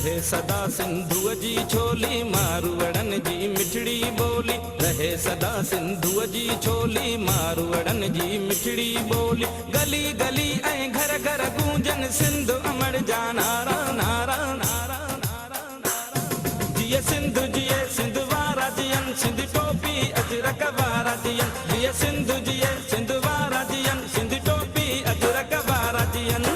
रहे सदा सिंधुअ जी छोली मारवड़न जी मिठड़ी बोली। रहे सदा सिंधुअ जी छोली मारवड़न जी मिठड़ी बोली। गली गली ऐं घर घर गूंजन सिंध अमर जा नारा नारा नारा नारा नारा। जिए सिंधु जिए सिंध वारा जियन सिंध टोपी अजरक वारा जियन। जिए सिंधु जिए सिंध वारा जियन सिंध टोपी अजरक वारा जियन।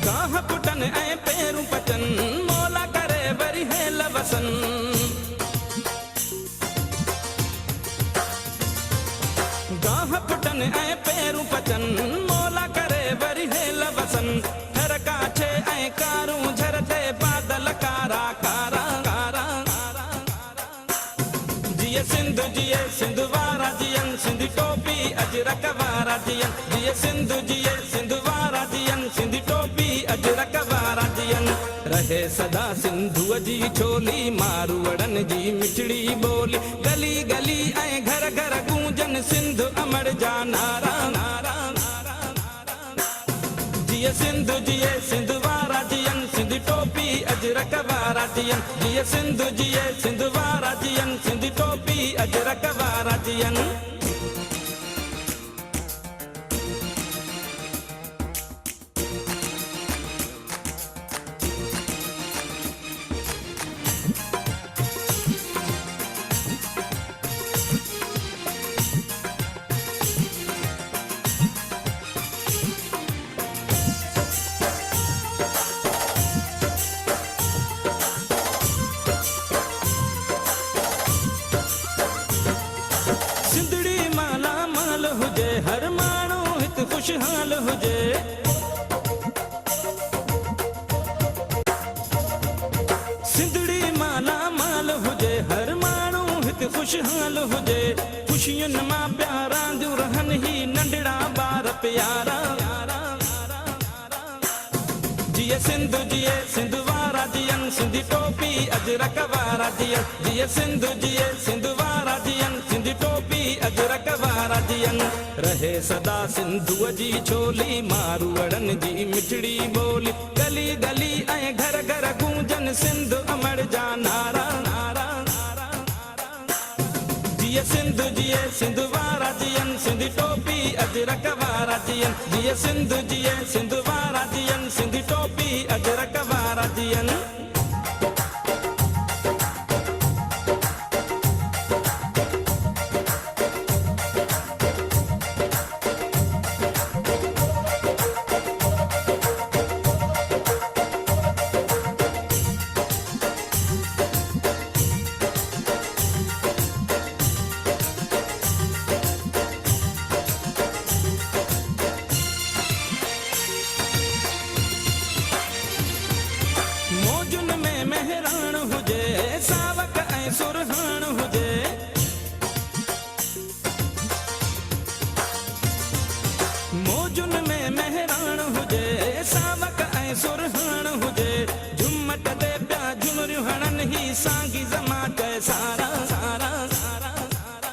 गाह पुटन ऐं पेरूं पचन मोला करे वरी हेल वसन। गाह पुटन ऐं पेरूं पचन मोला करे वरी हेल वसन। हर काछे ऐं कारूं झरते बादल कारा कारा कारा कारा। जिए सिंधु जिए सिंध वारा जियन सिंध टोपी अजरक वारा जियन। जिए सिंधु जिए सिंध वारा जियन सिंध टोपी अजरक वारा जियन। रहे सदा सिंधुअ जी छोली मारवड़न जी मिठड़ी बोली। गली गली ऐं घर घर गूंजन सिंध अमर जा नारा नारा नारा नारा। जिए सिंधु जिए सिंध वारा जियन सिंध टोपी अजरक वारा जियन। जिए सिंधु जिए सिंध वारा जियन सिंध टोपी अजरक वारा जियन। सिंधड़ी माला माल हुजे हर माण्हू हित खुशहाल हुजे। सिंधड़ी माला माल हुजे हर माण्हू हित खुशहाल हुजे। खुशियुनि मां प्यारा दियूं रहन ही नंढड़ा ॿार प्यारा। जिए सिंधु जिए सिंध वारा जियन सिंध टोपी अजरक वारा जियन। जिए सिंधु जिए सिंध वारा जियन सिंध टोपी अजरक वारा जियन। रहे सदा सिंधुअ जी छोली मारवड़न जी मिठड़ी बोली। गली गली ऐं घर घर गूंजन सिंध अमर जा नारा नारा नारा नारा। जिए सिंधु जिए सिंध वारा जियन सिंध टोपी अजरक वारा जियन। जिए सिंधु जिए सिंध वारा जियन सिंध टोपी अजरक वारा जियन। मौजुन में मेहरान हुजे सावक ऐं सुरहान हुजे। मौजुन में मेहरान हुजे सावक ऐं सुरहान हुजे। झुमट ते पिया झुमरियूं हणन ही सांगी ज़मा चए सारा सारा सारा सारा।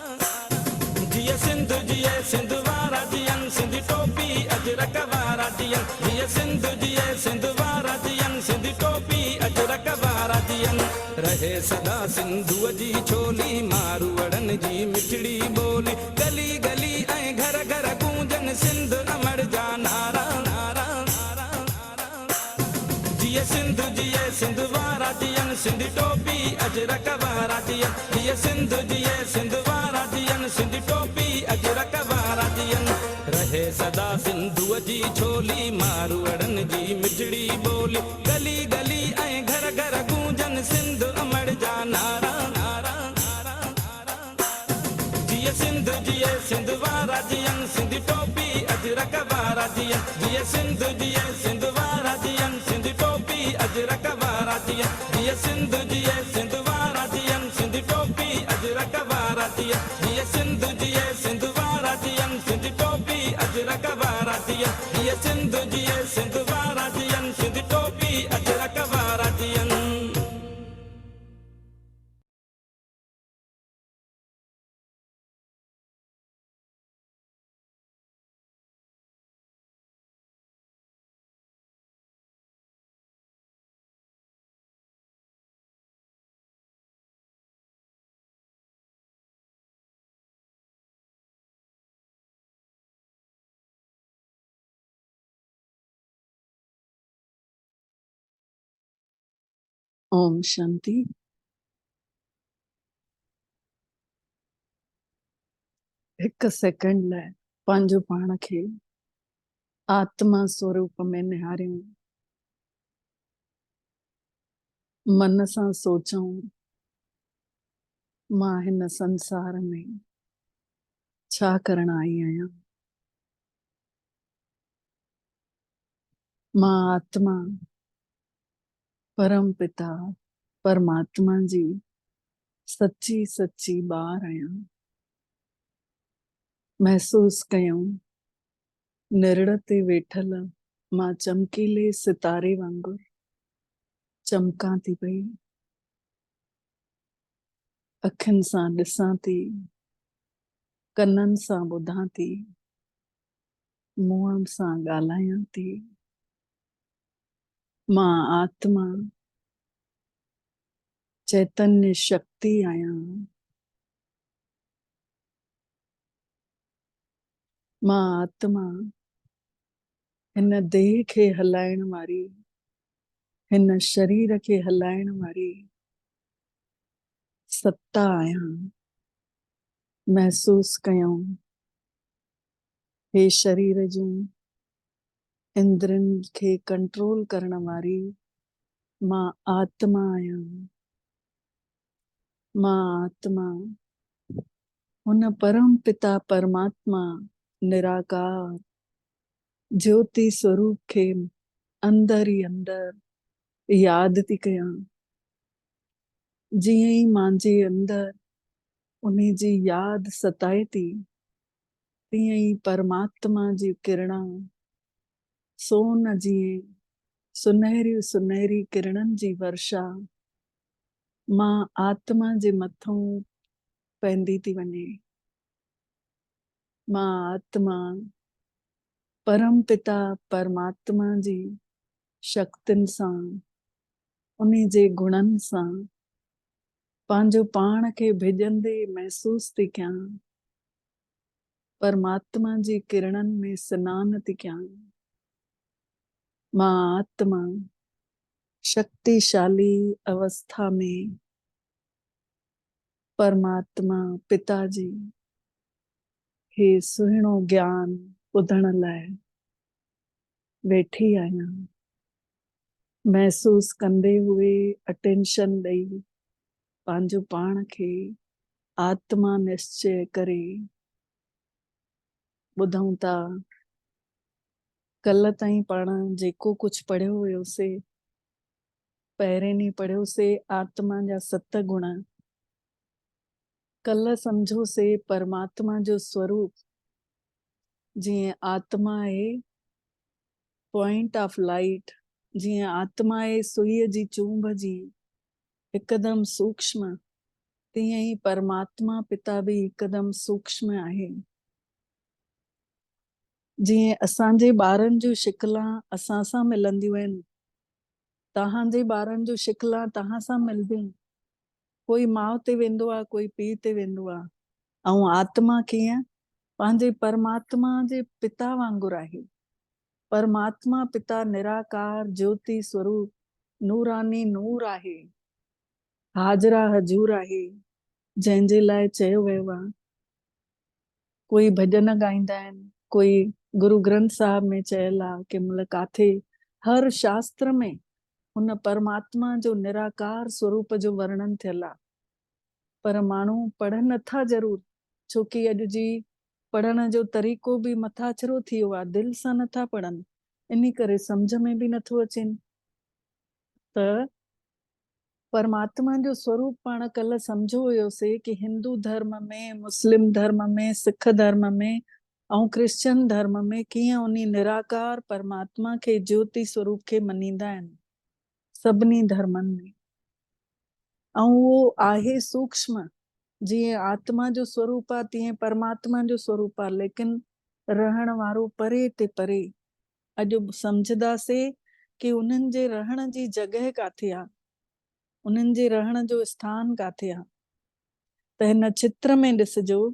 जिए सिंधु जिए सिंध वारा जियन सिंध टोपी अजरक वारा जियन। जिए सिंधु जिए सिंध वारा जियन सिंध टोपी अजरक वारा जियन। रहे सदा सिंधुअ जी छोली मारवड़न जी मिठड़ी बोली। गली गली ऐं घर घर गूंजन सिंध अमर जा नारा नारा नारा नारा। जिए सिंधु जिए सिंध वारा जियन सिंध टोपी अजरक वारा जियन। जिए सिंधु जिए सिंध वारा जियन सिंध टोपी अजरक वारा जियन। रहे सदा सिंधुअ जी छोली मारवड़न जी मिठड़ी बोली। गली गली ऐं घर घर गूंजन सिंध अमर जा नारा नारा नारा नारा। जिए सिंधु जिए सिंध वारा जियन सिंध टोपी अजरक वारा जियन। जिए सिंधु जिए सिंध वारा जियन सिंध टोपी अजरक वारा जियन। जिए सिंधु ओम शांति। एक सेकंड लाइ पंहिंजो पाण खे आत्मा स्वरूप में निहारियूं, मन सां सोचूं, मां हिन संसार में छा करण आई आहियां। मां आत्मा परम पिता परमात्मा जी सच्ची सच्ची ॿार आहियां। महसूस कयूं निरड़ ते वेठल मां चमकीले सितारे वांगुरु चमकां थी पई। अखियुनि सां ॾिसां थी, कननि सां ॿुधां थी, मुंहं सां ॻाल्हायां थी। मां आत्मा चैतन्य शक्ति आहियां। मां आत्मा हिन देह खे हलाइण वारी, हिन शरीर खे हलाइण वारी सत्ता आहियां। महसूस कयूं हे शरीर जूं इंद्रियनि खे कंट्रोल करण वारी मां आत्मा आहियां। मां आत्मा हुन परम पिता परमात्मा निराकार ज्योति स्वरूप खे अंदर ई अंदर याद थी कयां। जीअं ई मुंहिंजे अंदर उन्हीं जी याद सताए थी, तीअं ई परमात्मा जी किरणा सोन जी सुनहरी सुनहरी किरणनि जी वर्षा मां आत्मा जे मथों पवंदी थी वञे। मां आत्मा परम पिता परमात्मा जी शक्तियुनि सां, उन्हीं जे गुणनि सां पंहिंजो पाण खे भिॼंदे महसूस थी कयां। परमात्मा जी किरणनि में सनानु थी कयां। मां आत्मा शक्तिशाली अवस्था में परमात्मा पिता जी हे सुहिणो ज्ञान ॿुधण लाइ वेठी आहियां। महसूस कंदे हुए अटेंशन ॾेई पंहिंजो पाण खे आत्मा निश्चय करे ॿुधूं था। कल्ह ताईं पाण जेको कुझु पढ़ियो हुयोसीं, पहिरें ॾींहुं पढ़ियोसीं आत्मा जा 7 गुण। कल्ह सम्झोसीं परमात्मा जो स्वरूप जीअं आत्मा आहे पॉइंट ऑफ लाइट, जीअं आत्मा आहे सुईअ जी चूंभ जी हिकदमि सूक्ष्म, तीअं ई परमात्मा पिता बि हिकदमि सूक्ष्म आहे। जीअं असांजे ॿारनि जूं शिकिलां असां सां मिलंदियूं आहिनि, तव्हांजे ॿारनि जूं शिकिलां तव्हां सां मिलंदियूं। कोई माउ ते वेंदो आहे, कोई पीउ ते वेंदो आहे। ऐं आत्मा कीअं पंहिंजे परमात्मा जे पिता वांगुरु आहे। परमात्मा पिता निराकार ज्योति स्वरूप नूरानी नूर आहे, हाजरा हजूर आहे, जंहिंजे लाइ चयो वियो आहे। कोई भॼन गाईंदा आहिनि, कोई गुरु ग्रंथ साहिब में चयल आहे कि महिल काथे हर शास्त्र में हुन परमात्मा जो निराकार स्वरूप जो वर्णन थियल आहे। पर माण्हू पढ़नि नथा ज़रूर, छोकी अॼु जी पढ़ण जो तरीक़ो बि मथाछरो थी वियो आहे, दिलि सां नथा पढ़नि, इन करे सम्झ में बि नथो अचेनि। त परमात्मा जो स्वरूप पाण कल्ह सम्झो हुयोसीं कि हिंदू धर्म में, मुस्लिम धर्म में, सिख धर्म में ऐं क्रिश्चियन धर्म में कीअं उन निराकार परमात्मा खे ज्योति स्वरूप खे मञींदा आहिनि सभिनी धर्मनि में। ऐं उहो आहे सूक्ष्म, जीअं आत्मा जो स्वरूप आहे तीअं परमात्मा जो स्वरूप आहे, लेकिन रहण वारो परे ते परे। अॼु सम्झदासीं कि उन्हनि जे रहण जी जॻह काथे आहे, उन्हनि जे रहण जो स्थान काथे आहे। त हिन चित्र में ॾिसजो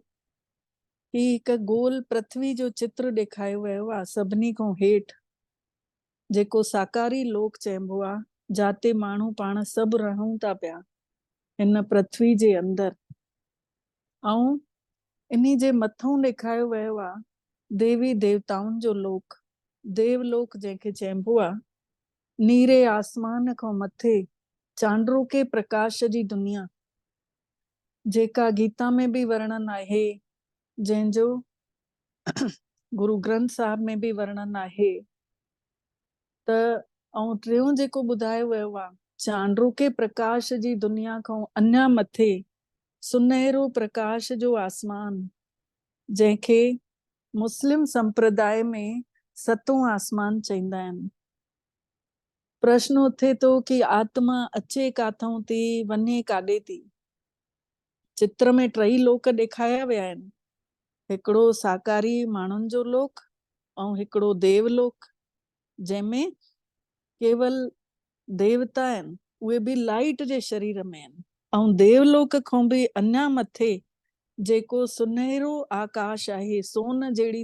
कि हिकु गोल पृथ्वी जो चित्र ॾेखारियो वियो आहे सभिनी खां हेठि, जेको साकारी लोक चइबो आहे। जाते माण्हू पाण सभु रहूं था पिया हिन पृथ्वी जे अंदरि। ऐं इन्ही जे मथां ॾेखारियो वियो आहे देवी देवताउनि जो लोक, देवलोक जंहिंखे चइबो आहे। नीरे आसमान खां मथे चांड्रोके प्रकाश जी दुनिया, जेका गीता में बि वर्णन आहे, जंहिंजो गुरु ग्रंथ साहिब में बि वर्णन आहे। त ऐं टियों जेको ॿुधायो वियो आहे, चांड्रोके प्रकाश जी दुनिया खां अञा मथे सुनहरो प्रकाश जो आसमान, जंहिंखे मुस्लिम संप्रदाय में सतों आसमान चईंदा आहिनि। प्रश्न उथे थो कि आत्मा अचे काथों थी, वञे काॾे थी। चित्र में टई लोक ॾेखारिया विया आहिनि, हिकिड़ो साकारी माण्हुनि जो लोक ऐं हिकिड़ो देवलोक, जंहिंमें केवल देवता आहिनि, उहे बि लाइट जे शरीर में आहिनि। ऐं देवलोक खां बि अञा मथे जेको सुनहरो आकाश आहे, सोन जहिड़ी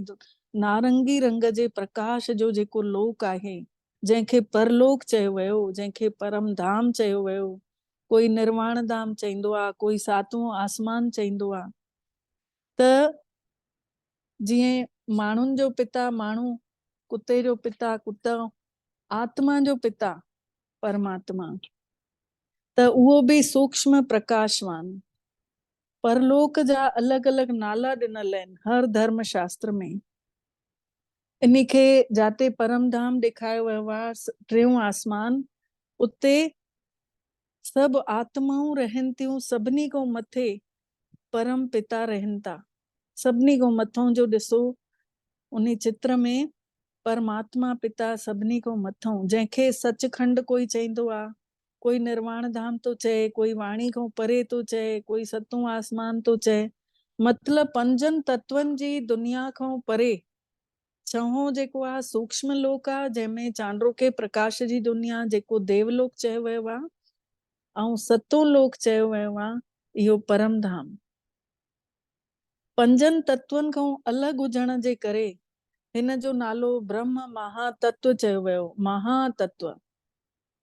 नारंगी रंग जे प्रकाश जो जेको लोक आहे, जंहिंखे परलोक चयो वियो, जंहिंखे परम धाम चयो वियो, कोई निर्वाण धाम चईंदो आहे, कोई सातों आसमान चईंदो आहे। त जीअं माण्हुनि जो पिता माण्हू, कुते जो पिता कुत्ता, आत्मा जो पिता परमात्मा, त उहो बि सूक्ष्म प्रकाशवान। परलोक जा अलॻि अलॻि नाला ॾिनल आहिनि हर धर्म शास्त्र में। इन खे जाते परम धाम ॾेखारियो वियो आहे, टियों आसमान, उते सभु आत्माऊं रहनि थियूं, सभिनी खां मथे परम पिता रहनि था। सभिनी खां मथों जो ॾिसो उन चित्र में परमात्मा पिता सभिनी खां मथों, जंहिंखे सचखंड कोई चईंदो आहे, कोई निर्वाण धाम तो चए, कोई वाणी खां परे तो चए, कोई सतों आसमान तो चए। मतलब पंजनि तत्वनि जी दुनिया खां परे छहों जेको आहे सूक्ष्म लोक आहे, जंहिंमें चांड्रोके प्रकाश जी दुनिया, जेको देवलोक चयो वियो आहे, ऐं सतों लोक चयो वियो आहे इहो परम धाम। पंजनि तत्वनि खां अलॻि हुजण जे करे हिन जो नालो ब्रह्म महातत्व चयो वियो। महातत्व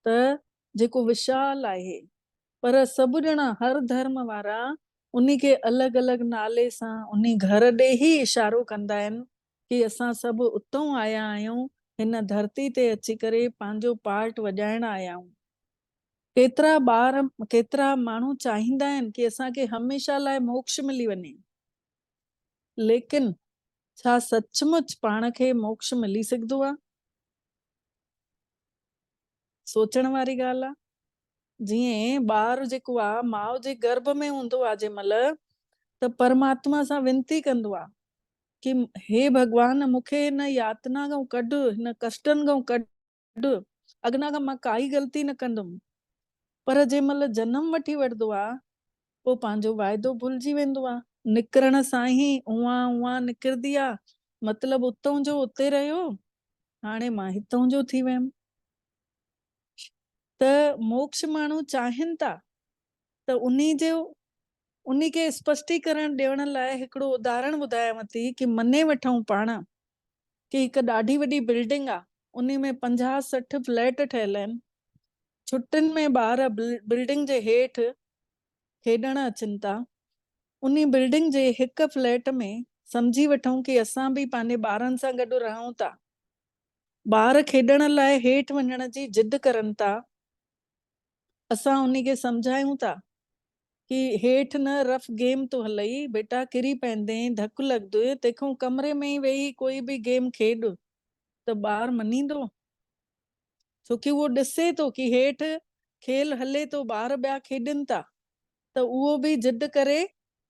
त जेको विशाल आहे, पर सभु ॼणा हर धर्म वारा उन्ही खे अलॻि अलॻि नाले सां उन्ही घर ॾे ई इशारो कंदा आहिनि कि असां सभु उतां आया आहियूं, हिन धरती ते अची करे पंहिंजो पार्ट वॼाइण आया आहियूं। केतिरा माण्हू चाहींदा आहिनि कि असांखे हमेशह लाइ मोक्ष मिली वञे, लेकिन छा सचमुच पाण खे मोक्ष मिली सघंदो आहे? सोचण वारी ॻाल्हि आहे। जीअं ॿार जेको आहे माउ जे गर्भ में हूंदो आहे जंहिंमहिल, त परमात्मा सां विनती कंदो आहे कि हे भॻवान, मूंखे हिन यातना खां कढ, हिन कष्टनि खां कढ, अॻिना खां मां काई ग़लती न कंदुमि। पर जंहिंमहिल जनम वठी वठंदो आहे, पोइ पंहिंजो वाइदो भुलिजी वेंदो आहे। निकिरण सां ई उहा उहा निकिरंदी आहे, मतलब उतां जो उते रहियो, हाणे मां हितां जो थी वियमि। त मोक्ष माण्हू चाहिनि था, त उन्ही खे स्पष्टीकरण ॾियण लाइ हिकिड़ो उदाहरण ॿुधायांव थी कि मने वठूं पाण कि हिकु ॾाढी वॾी बिल्डिंग आहे, उन में 50-60 फ्लैट ठहियल आहिनि। छुट्टियुनि में ॿार बिल्डिंग जे हेठि खेॾण अचनि था। उन बिल्डिंग जे हिकु फ्लैट में सम्झी वठूं कि असां बि पंहिंजे ॿारनि सां गॾु रहूं था। ॿार खेॾण लाइ हेठि वञण जी जिद करनि था। असां उन खे सम्झायूं था कि हेठि न रफ गेम तो हलई, बेटा किरी पवंदे, धकु लॻंदुइ, तंहिंखां कमरे में ई वेही कोई बि गेम खेॾ। त ॿार मञींदो? छोकी उहो ॾिसे थो कि हेठि खेल हले थो, ॿार ॿिया खेॾनि था, त उहो बि जिद करे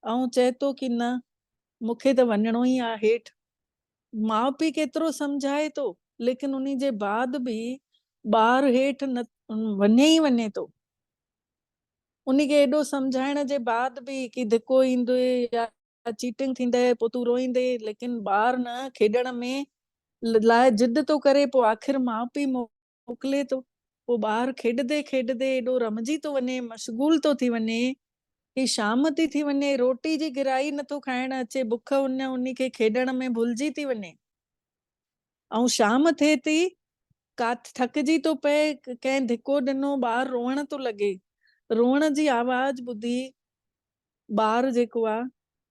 ऐं चए थो कि न, मूंखे त वञिणो ई आहे हेठि। माउ पीउ केतिरो सम्झाए थो, लेकिन उन जे बाद बि ॿार हेठि न वञे ई वञे थो। उन खे एॾो सम्झाइण जे बाद बि कि धिको ईंदुइ या चीटिंग थींदे, पोइ तूं रोईंदे, लेकिन ॿार न खेॾण में लाइ जिद थो करे, पोइ आख़िर माउ पीउ मोकिले थो। पोइ ॿार खेॾंदे खेॾंदे एॾो रमजी थो वञे, मशगूल थो थी वञे कि शाम थी वञे, रोटी जी गिराई नथो खाइण अचे, बुख उन खे खेॾण में भुलिजी थी वञे। ऐं शाम थिए थी काथ थकिजी थो पए, कंहिं धिको ॾिनो, ॿारु रोअण थो लॻे, रोअण जी आवाज़ ॿुधी ॿारु जेको आहे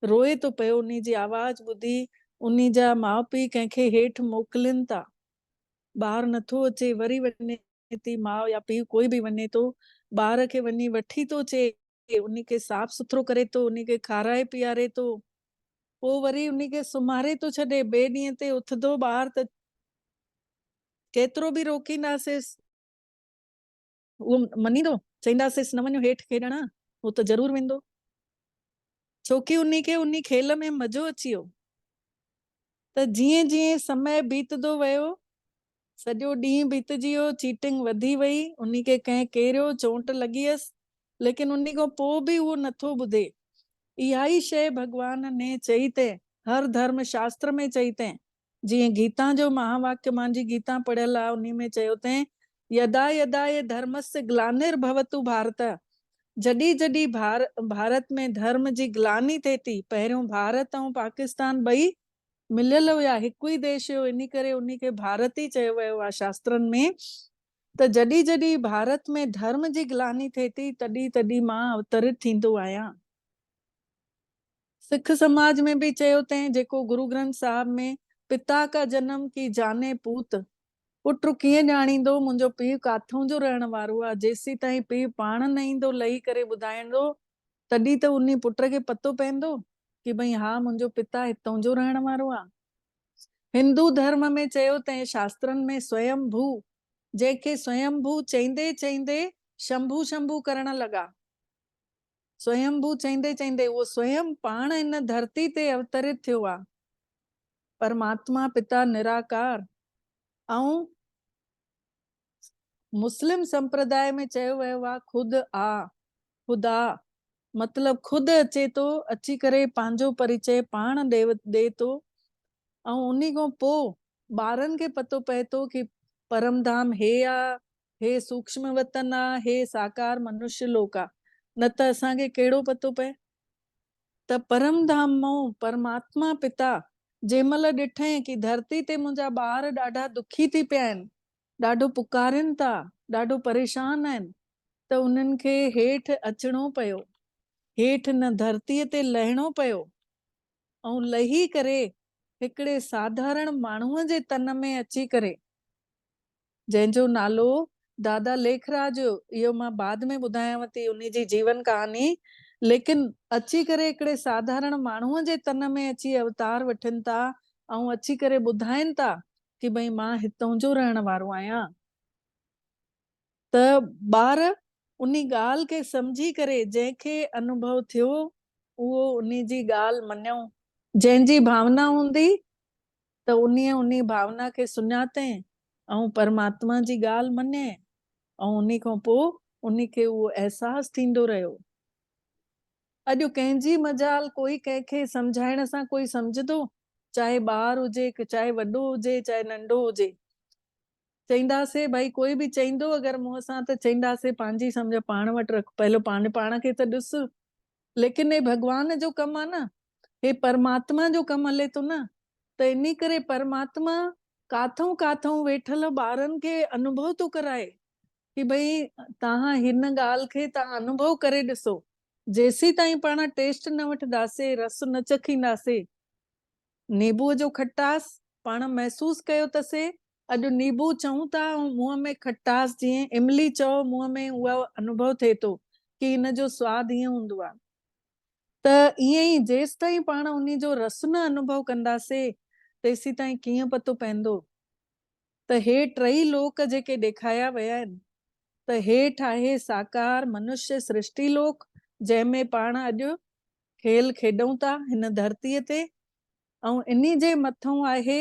रोए थो पियो, उन जी आवाज़ ॿुधी उन जा माउ पीउ कंहिंखे हेठि मोकिलीनि था, ॿारु नथो अचे, वरी वञे थी माउ या पीउ कोई बि वञे थो, ॿार खे वञी वठी थो अचे, उन खे साफ़ सुथरो करे थो, उन खे खाराए पीआरे थो, पोइ वरी उन खे सुम्हारे थो छॾे, ॿिए ॾींहं ते उथंदो ॿारु त केतिरो बि रोकींदासीं उहो मञींदो? चईंदासीं न वञो हेठि खेॾण, उहो त ज़रूरु वेंदो, छोकी उन खे उन खेल में मज़ो अची वियो। त जीअं जीअं समय बीतंदो वियो, सॼो ॾींहुं बीतजी वियो, चीटिंग वधी वई, उन खे कंहिं केरियो, चोट लॻी हुयसि, लेकिन उन खां पोइ बि उहो नथो ॿुधे। इहा ई शइ भॻवान ने चई ते, हर धर्म शास्त्र में चई ते, जीअं गीता जो महावाक्य, मुंहिंजी गीता पढ़ियल आहे, उन में चयो ते, यदा यदा ये धर्मस्य ग्लानिर्भवतु भारत, जॾहिं जॾहिं भारत में धर्म जी ग्लानी थिए थी, पहिरियों भारत ऐं पाकिस्तान ॿई मिलियल हुया, हिकु ई देश हुयो, इन करे उन खे भारत ई चयो वियो आहे शास्त्रनि में। त जॾहिं जॾहिं भारत में धर्म जी ग्लानी थिए थी, तॾहिं तॾहिं मां अवतरित थींदो आहियां। सिख समाज में बि चयो तंहिं, जेको गुरु ग्रंथ साहिब में, पिता का जन्म की जाने पूत, पुट कीअं ॼाणींदो मुंहिंजो पीउ काथों जो रहण वारो आहे, जेसीं ताईं पीउ पाण न ईंदो लही करे ॿुधाईंदो, तॾहिं त उन पुट खे पतो पवंदो कि भई हा मुंहिंजो पिता हितां जो रहण वारो आहे। हिंदू धर्म में चयो तंहिं शास्त्रनि में, स्वयंभू, जंहिंखे स्वयंभू चईंदे चईंदे शंभू शंभू करण लॻा, स्वयंभू चईंदे चईंदे उहो स्वयं पाण इन धरती ते अवतरित थियो आहे, परमात्मा पिता निराकार। ऐं मुस्लिम संप्रदाय में चयो वियो आहे, खुद आ, खुदा, मतलब खुद अचे थो, अची करे पंहिंजो परिचय पाण ॾे थो, ऐं उन खां पोइ ॿारनि खे पतो पए थो कि परमधाम हे आहे, हे सूक्ष्म वतन आहे, हे साकार मनुष्य लोक आहे, न त असांखे कहिड़ो पतो पए। त परमधाम मां परमात्मा पिता जंहिंमहिल ॾिठई कि धरती ते मुंहिंजा ॿार ॾाढा दुखी थी पिया आहिनि, ॾाढो पुकारनि था, ॾाढो परेशान आहिनि, त उन्हनि खे हेठि अचिणो पियो, हेठि न धरतीअ ते लहिणो पियो, ऐं लही करे हिकिड़े साधारण माण्हूअ जे तन में अची करे, जंहिंजो नालो दादा लेखराज, इहो मां बाद में ॿुधायांव थी उन जी जीवन कहानी, लेकिन अची करे हिकिड़े साधारण माण्हूअ जे तन में अची अवतार वठनि था, ऐं अची करे ॿुधाइनि था कि भई मां हितां जो रहण वारो आहियां। त ॿार उन ॻाल्हि खे सम्झी करे, जंहिंखे अनुभव थियो उहो उन जी ॻाल्हि मञियो, जंहिंजी भावना हूंदी त उन भावना खे सुञाते ऐं परमात्मा जी ॻाल्हि मञे, ऐं उन खां पोइ उन खे उहो अहसासु थींदो रहियो। अॼु कंहिंजी मजाल कोई कंहिंखे सम्झाइण सां कोई सम्झंदो, चाहे ॿार हुजे, चाहे वॾो हुजे, चाहे नंढो हुजे। चईंदासीं भई कोई बि चईंदो अगरि मुंहं सां, त चईंदासीं पंहिंजी सम्झ पाण वटि रख, पहलो पाण खे त ॾिस। लेकिन हे भॻवान जो कमु आहे न, हे परमात्मा जो कमु हले थो न, त इन करे परमात्मा काथों काथों वेठल ॿारनि खे अनुभव थो कराए कि भई तव्हां हिन ॻाल्हि खे तव्हां अनुभव करे ॾिसो, जेसीं ताईं पाण टेस्ट न वठंदासीं, रस न चखींदासीं, नीबूअ जो खटास पाण महसूस कयो तसे, अॼु नीबू चऊं था ऐं मुंहं में खटास, जीअं इमली चओ मुंहं में, उहा अनुभव थिए थो कि इन जो स्वादु ईअं हूंदो आहे। त ईअं ई जेसि ताईं पाण उन जो रस न अनुभव कंदासीं, तेसीं ताईं कीअं पतो पवंदो। त हे टई लोक जेके ॾेखारिया विया आहिनि, त हेठि आहे साकार मनुष्य सृष्टि लोक, जंहिंमें पाण अॼु खेल खेॾूं था हिन धरतीअ ते, ऐं इन जे मथां आहे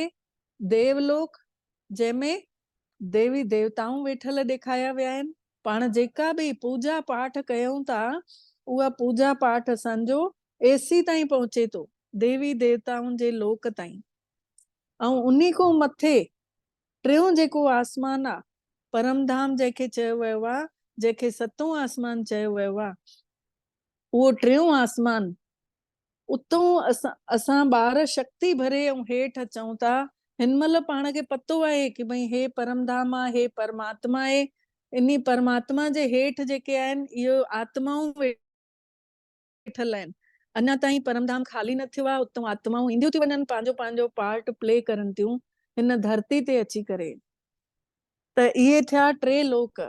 देवलोक, जंहिंमें देवी देवताऊं वेठल ॾेखारिया विया आहिनि। पाण जेका बि पूजा पाठ कयूं था, उहा पूजा पाठ असांजो एसी ताईं पहुचे थो, देवी देवताउनि जे लोक ताईं। ऐं उन खां मथे टियों जेको आसमान आहे, परमधाम जंहिंखे चयो वियो आहे, जंहिंखे सतों आसमान चयो वियो आहे, उहो टियों आसमान, उतो असां ॿार शक्ति भरे ऐं हेठि अचूं था, हिन महिल पाण खे पतो आहे की भई हे परमधाम आहे, हे परमात्मा आहे। इन्ही परमात्मा जे हेठि जेके आहिनि इहो आत्माऊं वेठल आहिनि। अञा ताईं परमधाम ख़ाली न थियो आहे, उतां आत्माऊं ईंदियूं थी वञनि, पंहिंजो पंहिंजो पार्ट प्ले करनि थियूं हिन धरती ते अची करे। त इहे थिया टे लोक।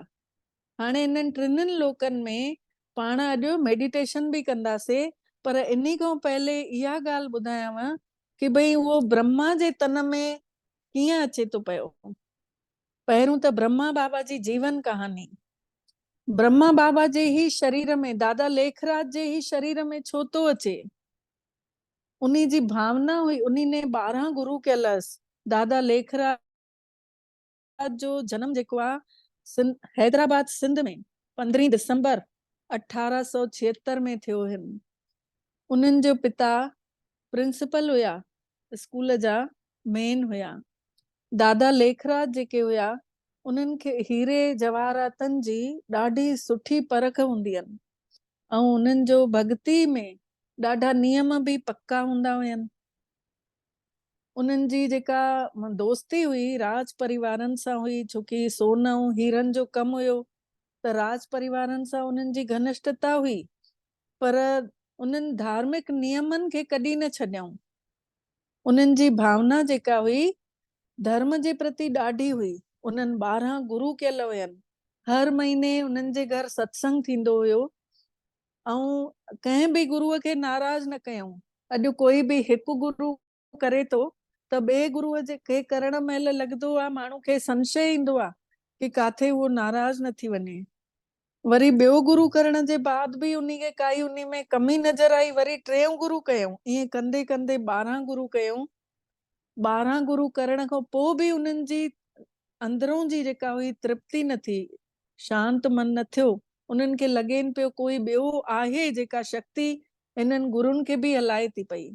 हाणे इन्हनि टिनिनि लोकनि में पाण अॼु मेडिटेशन बि कंदासीं, पर इन्ही खां पहले इहा ॻाल्हि ॿुधायांव कि भई उहो ब्रह्मा जे तन में कीअं अचे थो पियो। पहिरियों त ब्रह्मा बाबा जी जीवन कहानी। ब्रह्मा बाबा जे ही शरीर में, दादा लेखराज जे ही शरीर में छो थो अचे? उन्ही जी भावना हुई, उन्ही ने 12 गुरु कयलस। दादा लेखराज जो जन्म जेको आहे हैदराबाद सिंध में 15 दिसंबर 1876 में थियो हिन। उन्हनि जो पिता प्रिंसिपल हुया, स्कूल जा मेन हुया। दादा लेखराज जेके हुया उन्हनि खे हीरे जवाहरातनि जी ॾाढी सुठी परख हूंदी आहिनि ऐं उन्हनि जो भक्ति में ॾाढा नियम बि पक्का हूंदा हुयनि। उन्हनि जी जेका दोस्ती हुई राज परिवारनि सां हुई, छोकी सोन ऐं हीरनि जो कमु हुयो, त राज परिवारनि सां उन्हनि जी घनिष्ठता हुई, पर उन्हनि धार्मिक नियमनि खे कॾहिं न छॾियऊं। उन्हनि जी भावना जेका हुई धर्म जे प्रति ॾाढी हुई। उन्हनि 12 गुरु कयल हुयनि। हर महीने उन्हनि जे घर सत्संग थींदो हुयो ऐं कंहिं बि गुरुअ खे नाराज़ न कयऊं। अॼु कोई बि हिकु गुरु करे थो त ॿिए गुरुअ जे के करण महिल लॻंदो आहे माण्हू खे संशय ईंदो आहे कि काथे उहो नाराज़ न थी वञे। वरी ॿियो गुरु करण जे बाद बि उन खे काई उन में कमी नज़र आई, वरी टियों गुरु कयऊं। ईअं कंदे कंदे 12 गुरु कयऊं। 12 गुरु करण खां पोइ बि उन्हनि जी अंदरों जी जेका हुई तृप्ति न थी, शांत मन न थियो। उन्हनि खे लॻेनि पियो कोई ॿियो आहे जेका शक्ति इन्हनि गुरुनि खे बि हलाए थी पई।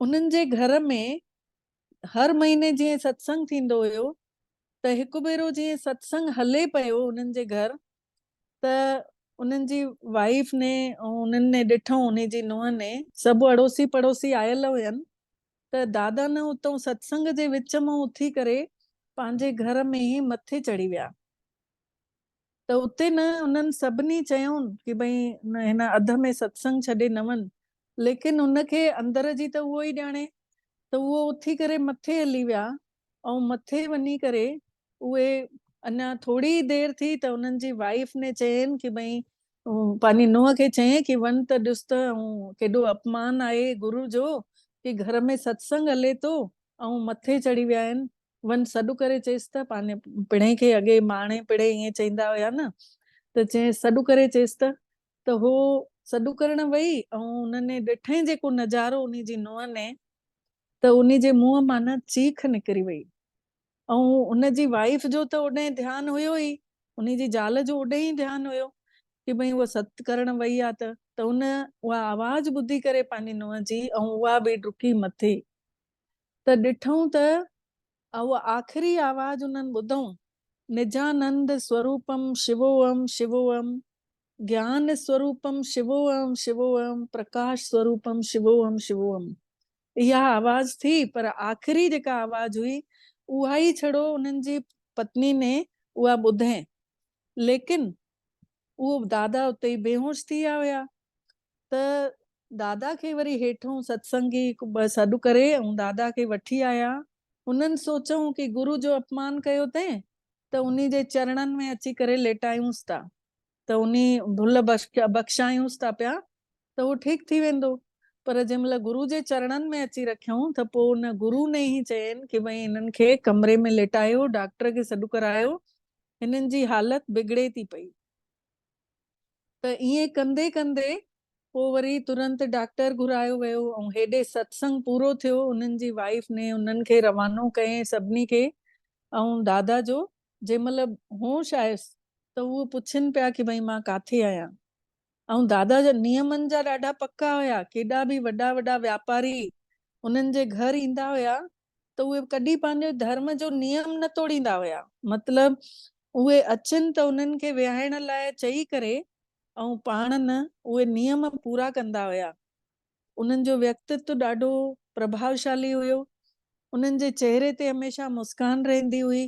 उन्हनि जे घर में हर महीने जीअं सत्संग थींदो हुयो, त हिकु भेरो जीअं सत्संग हले पियो उन्हनि जे घर, त उन्हनि जी वाइफ ने ऐं उन्हनि ने ॾिठऊं, उन जी नुंहं ने, सभु अड़ोसी पड़ोसी आयल हुयनि, त दादा न उतां सत्संग जे विच मां उथी करे पंहिंजे घर में ई मथे चढ़ी विया। त उते न उन्हनि सभिनी चयूं कि भई हिन अध में सत्संग छॾे न वञ, लेकिन उनखे अंदर जी त उहो ई ॼाणे। त उहो उथी करे मथे हली विया ऐं मथे वञी करे उहे अञा थोड़ी देरि थी त उन्हनि जी वाइफ ने चयनि कि भई पंहिंजी नुंहं खे चयईं कि वञ त ॾिस त केॾो अपमान आहे गुरु जो कि घर में सत्संग हले थो ऐं मथे चढ़ी विया आहिनि, वञ सॾु करे चएसि त। पंहिंजे पिणे खे अॻे माणे पिणे ईअं चईंदा हुया न, त चए सॾु करे चएसि त हो सॾु करण वई ऐं उन्हनि ॾिठई जेको नज़ारो उन जी नुंहं ने, त उन जे मुंहं मां न चीख निकिरी वई। ऐं उनजी वाइफ जो त ओॾे ध्यानु हुयो ई, उन जी ज़ाल जो ओॾे ई ध्यानु हुयो कि भई उहा सत करण वई आहे। त उन उहा आवाज़ ॿुधी करे पंहिंजी नुंहं जी ऐं उहा बि डुकी मथे। त ॾिठऊं त उहा आख़िरी आवाज़ उन्हनि ॿुधऊं, निजानंद स्वरूपम शिवोहम शिवोहम, ज्ञान स्वरूपम शिवोहम शिवोहम, प्रकाश स्वरूपम शिवोहम शिवोहम। इहा आवाज़ थी, पर आख़िरी जेका आवाज़ हुई उहा ई छड़ो उन्हनि जी पत्नी ने उहा ॿुधे, लेकिन उहो दादा उते ई बेहोश थी विया हुया। त दादा खे वरी हेठों सत्संगी सॾु करे ऐं दादा खे वठी आया। उन्हनि सोचऊं कि गुरु जो अपमान कयो तंहिं, त उन जे चरणनि में अची करे लेटायूंसि था, त उन भुल बख़्शायूंसि था पिया त उहो ठीकु थी वेंदो। पर जंहिं महिल गुरु जे चरणनि में अची रखियऊं त पोइ उन गुरु ने ई चयनि कि भई हिननि खे कमरे में लेटायो, डॉक्टर खे सॾु करायो, हिननि जी हालत बिगड़े थी पई। त ईअं कंदे कंदे पोइ वरी तुरंत डॉक्टर घुरायो वियो ऐं हेॾे सत्संग पूरो थियो। उन्हनि जी वाइफ ने उन्हनि खे रवानो कयईं सभिनी खे। ऐं दादा जो जंहिं महिल होश आयुसि त उहो पुछनि पिया कि भई मां काथे आहियां। ऐं दादा जा नियमनि जा ॾाढा पक्का हुया। केॾा बि वॾा वॾा व्यापारी उन्हनि जे घर ईंदा हुया त उहे कॾहिं पंहिंजे धर्म जो नियम न तोड़ींदा हुया। मतिलब उहे अचनि त उन्हनि खे विहाइण लाइ चई करे ऐं पाण न उहे नियम पूरा कंदा हुया। उन्हनि जो व्यक्तित्व ॾाढो प्रभावशाली हुयो। उन्हनि जे चेहरे ते हमेशह मुस्कान रहंदी हुई।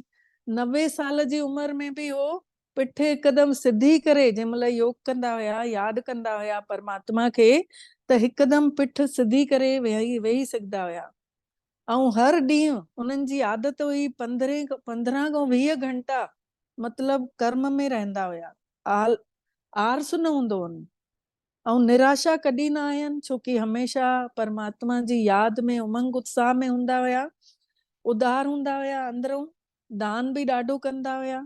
90 साल जी उमिरि में बि हो पिठ हिकदमि सिधी करे जंहिं महिल योग कंदा हुया, यादि कंदा हुया परमात्मा खे, त हिकदमि पिठ सिधी करे वेही सघंदा हुया। ऐं हर ॾींहुं उन्हनि जी आदत हुई 15 खां 20 घंटा मतिलबु कर्म में रहंदा हुया। आलस न हूंदो हुन। ऐं निराशा कॾहिं न आयनि, छोकी हमेशह परमात्मा जी यादि में उमंग उत्साह में हूंदा हुया, उदार हूंदा हुया अंदरूं, दान बि ॾाढो कंदा हुया।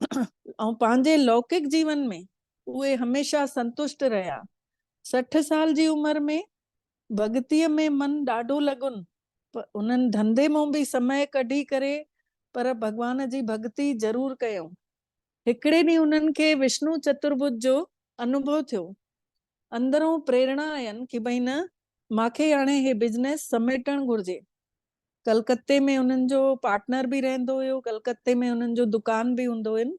ऐं पंहिंजे लौकिक जीवन में उहे हमेशह संतुष्ट रहिया। 60 साल जी उमिरि में भॻतीअ में मन ॾाढो लॻुनि, उन्हनि धंधे मां बि समय कढी करे पर भॻवान जी भक्ति ज़रूर कयूं। हिकिड़े ॾींहुं उन्हनि खे विष्णु चतुर्भुज जो अनुभव थियो। अंदरों प्रेरणा आयनि कि भई न, मूंखे हाणे हे बिज़नेस समेटणु घुरिजे। कलकत्ते में उन्हनि जो पार्टनर बि रहंदो हुयो, कलकत्ते में उन्हनि जो दुकान बि हूंदो हुयो।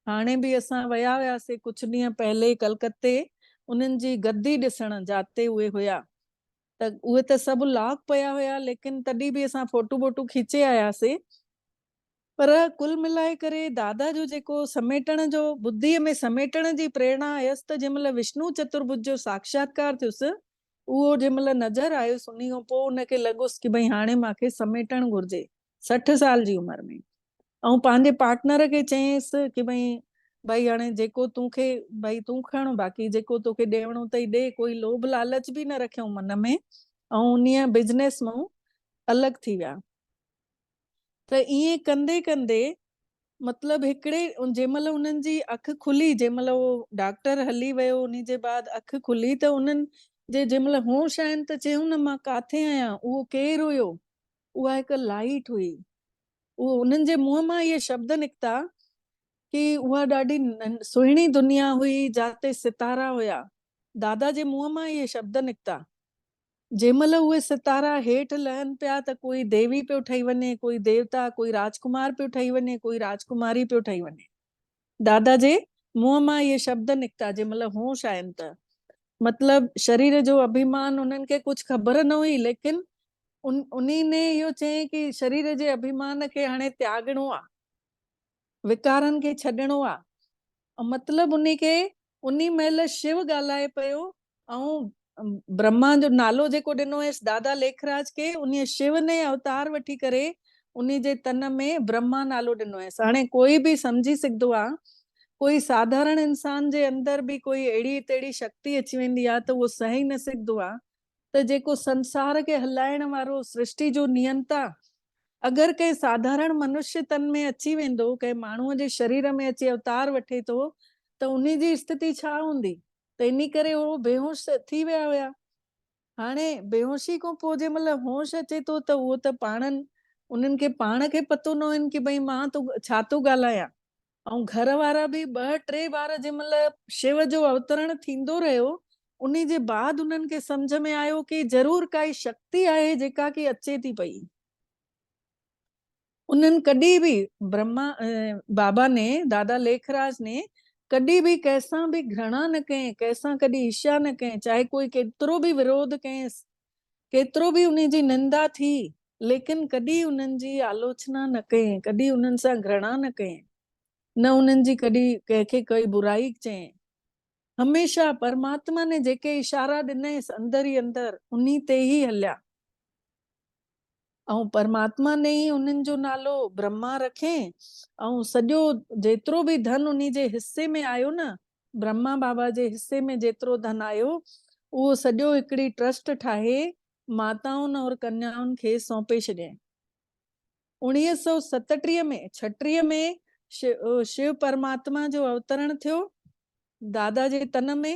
हाणे बि असां विया हुआसीं कुझु ॾींहं पहले कलकत्ते, उन्हनि जी गद्दी ॾिसण जाते उहे हुया। त उहे त सभु लॉक पिया हुया, लेकिन तॾहिं बि असां फोटू वोटू खीचे आयासीं। पर कुल मिलाए करे दादा जो जेको समेटण जो बुद्धीअ में समेटण जी प्रेरणा आयसि, त जंहिं महिल विष्णु चतुर्भुज जो साक्षात्कार थियुसि, उहो जंहिं महिल नज़र आयुसि, उन खां पोइ उनखे लॻुसि कि भई हाणे मूंखे समेटणु घुरिजे 60 साल जी उमिरि में। ऐं पंहिंजे पार्टनर खे चयईंसि कि भई हाणे जेको तूंखे भई तूं खण, बाक़ी जेको तोखे ॾियणो अथई ॾे, कोई लोभ लालच बि न रखियऊं मन में। ऐं उन बिज़नेस मां अलॻि थी विया। त ईअं कंदे कंदे मतिलबु हिकिड़े जंहिं महिल उन्हनि जी अखि खुली, जंहिं महिल उहो डॉक्टर हली वियो, उन जे बाद अखि खुली त उन्हनि जे जंहिं महिल होश आहिनि त चयूं न मां काथे आहियां, उहो केरु हुयो? उहा हिकु लाइट हुई। उहो उन्हनि जे मुंहं मां इहे शब्द निकिता कि उहा ॾाढी सुहिणी दुनिया हुई जाते सितारा हुया। दादा जे मुंहं मां इहे शब्द निकिता। जंहिं महिल उहे सितारा हेठि लहनि पिया त कोई देवी पियो ठही वञे, कोई देवता, कोई राजकुमार पियो ठही वञे, कोई राजकुमारी पियो ठही वञे। दादा जे मुंहं मां इहे शब्द निकिता जंहिं महिल होश आहिनि त। मतिलबु शरीर जो अभिमान उन्हनि खे कुझु ख़बर न हुई, लेकिन उन्ही ने इहो चयईं कि शरीर जे अभिमान खे हाणे त्यागणो आहे, विकारनि खे छॾिणो आहे। मतिलबु उन महिल शिव ॻाल्हाए पियो, ऐं ब्रह्मा जो नालो जेको ॾिनो हुयसि दादा लेखराज खे, उन शिव ने अवतार वठी करे उन जे तन में ब्रह्मा नालो ॾिनो हुयसि। हाणे कोई बि सम्झी सघंदो आहे, कोई साधारण इंसान जे अंदर बि कोई अहिड़ी तहिड़ी शक्ति अची वेंदी आहे त उहो सही न सघंदो आहे त जेको संसार खे हलाइण वारो सृष्टि जो नियंता अगरि कंहिं साधारण मनुष्य तन में अची वेंदो, कंहिं माण्हूअ जे शरीर में अची अवतार वठे थो, त उन जी स्थिति छा हूंदी? त इन करे उहो बेहोश थी विया हुया। हाणे बेहोशी खां पोइ जंहिं महिल होश अचे थो त उहो त उन्हनि खे पाण खे पतो न हुयनि कि भई मां छा थो ॻाल्हायां। ऐं घर वारा बि 2-3 बार जंहिं महिल शिव जो अवतरण थींदो रहियो, उन जे बाद उन्हनि खे सम्झ में आयो कि ज़रूर काई शक्ति आहे जेका कि अचे थी पई। उन्हनि कॾहिं बि बाबा ने, दादा लेखराज ने कॾहिं बि कंहिंसां बि घृणा न कयईं, कंहिंसां कॾहिं ईर्ष्या न कयईं, चाहे कोई केतिरो बि विरोध कयईंसि, केतिरो बि उन जी निंदा थी, लेकिन कॾहिं उन्हनि जी आलोचना न कयईं, कॾहिं उन्हनि सां घृणा न कयईं, न उन्हनि जी कॾहिं कंहिंखे कोई बुराई चयईं। हमेशह परमात्मा ने जेके इशारा ॾिनईंसि अंदर ई अंदर, उन ते ई हलिया। ऐं परमात्मा ने ई उन्हनि जो नालो ब्रह्मा रखियईं। ऐं सॼो जेतिरो बि धन उन जे हिस्से में आयो न, ब्रह्मा बाबा जे हिस्से में जेतिरो धन आयो, उहो सॼो हिकिड़ी ट्रस्ट ठाहे माताउनि और कन्याउनि खे सौंपे छॾियईं। 1937 में 36 में शिव परमात्मा जो अवतरण थियो दादा जे तन में,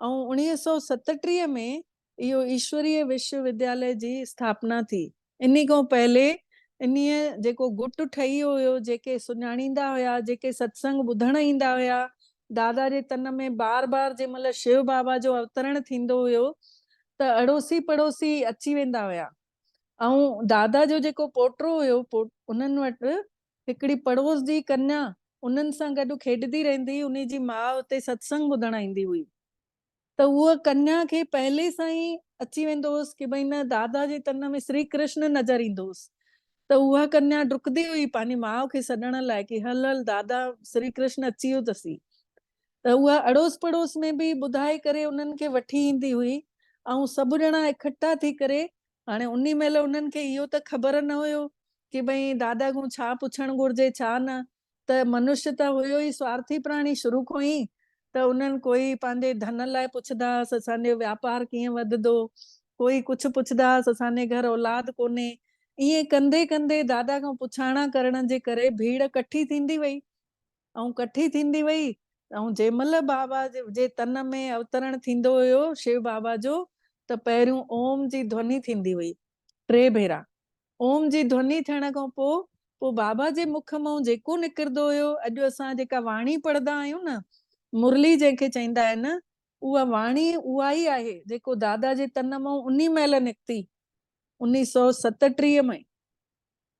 ऐं 1937 में इहो ईश्वरीय विश्वविद्यालय जी स्थापना थी। इन खां पहले इन्हीअ जेको गुट ठही हुयो, जेके सुञाणींदा हुया, जेके सत्संग ॿुधण ईंदा हुया, दादा जे तन में बार बार जंहिं महिल शिव बाबा जो अवतरण थींदो हुयो त अड़ोसी पड़ोसी अची वेंदा हुया। ऐं दादा जो जेको पोटो हुयो, उन्हनि वटि हिकिड़ी पड़ोस जी कन्या उन्हनि सां गॾु खेॾंदी रहंदी, उन जी माउ उते सत्संग ॿुधण ईंदी हुई। त उहा कन्या खे पहले सां ई अची वेंदो हुअसि की भई न दादा जे तन में श्री कृष्ण नज़र ईंदो हुअसि, त उहा कन्या डुकंदी हुई पंहिंजी माउ खे सॾण लाइ की हल हल दादा श्री कृष्ण अची वियो अथसी। त उहा अड़ोस पड़ोस में बि ॿुधाए करे उन्हनि खे वठी ईंदी हुई ऐं सभु ॼणा इकट्ठा थी करे। हाणे उन महिल उन्हनि खे इहो त ख़बर न हुयो की भई दादा खां छा पुछणु घुरिजे छा न, त मनुष्य त हुयो ई स्वार्थी प्राणी शुरू खां ई। त उन्हनि कोई पंहिंजे धन लाइ पुछंदा हुअसि असांजो वापारु कीअं वधंदो, कोई कुझु पुछंदा हुअसि असांजे घर औलाद कोन्हे। ईअं कंदे कंदे दादा खां पुछाणा करण जे करे भीड़ कठी थींदी वई ऐं कठी थींदी वई। ऐं जंहिंमहिल बाबा जे तन में अवतरण थींदो हुयो शिव बाबा जो, त पहिरियों ओम जी ध्वनि थींदी हुई 3 भेरा। ओम जी ध्वनि थियण खां पोइ बाबा जे मुख मां जेको निकिरंदो हुयो, अॼु असां जेका वाणी पढ़ंदा आहियूं न, मुरली जंहिंखे चईंदा आहिनि, उहा वाणी उहा ई आहे जेको दादा जे तन मां उन महिल निकिती 1937 में।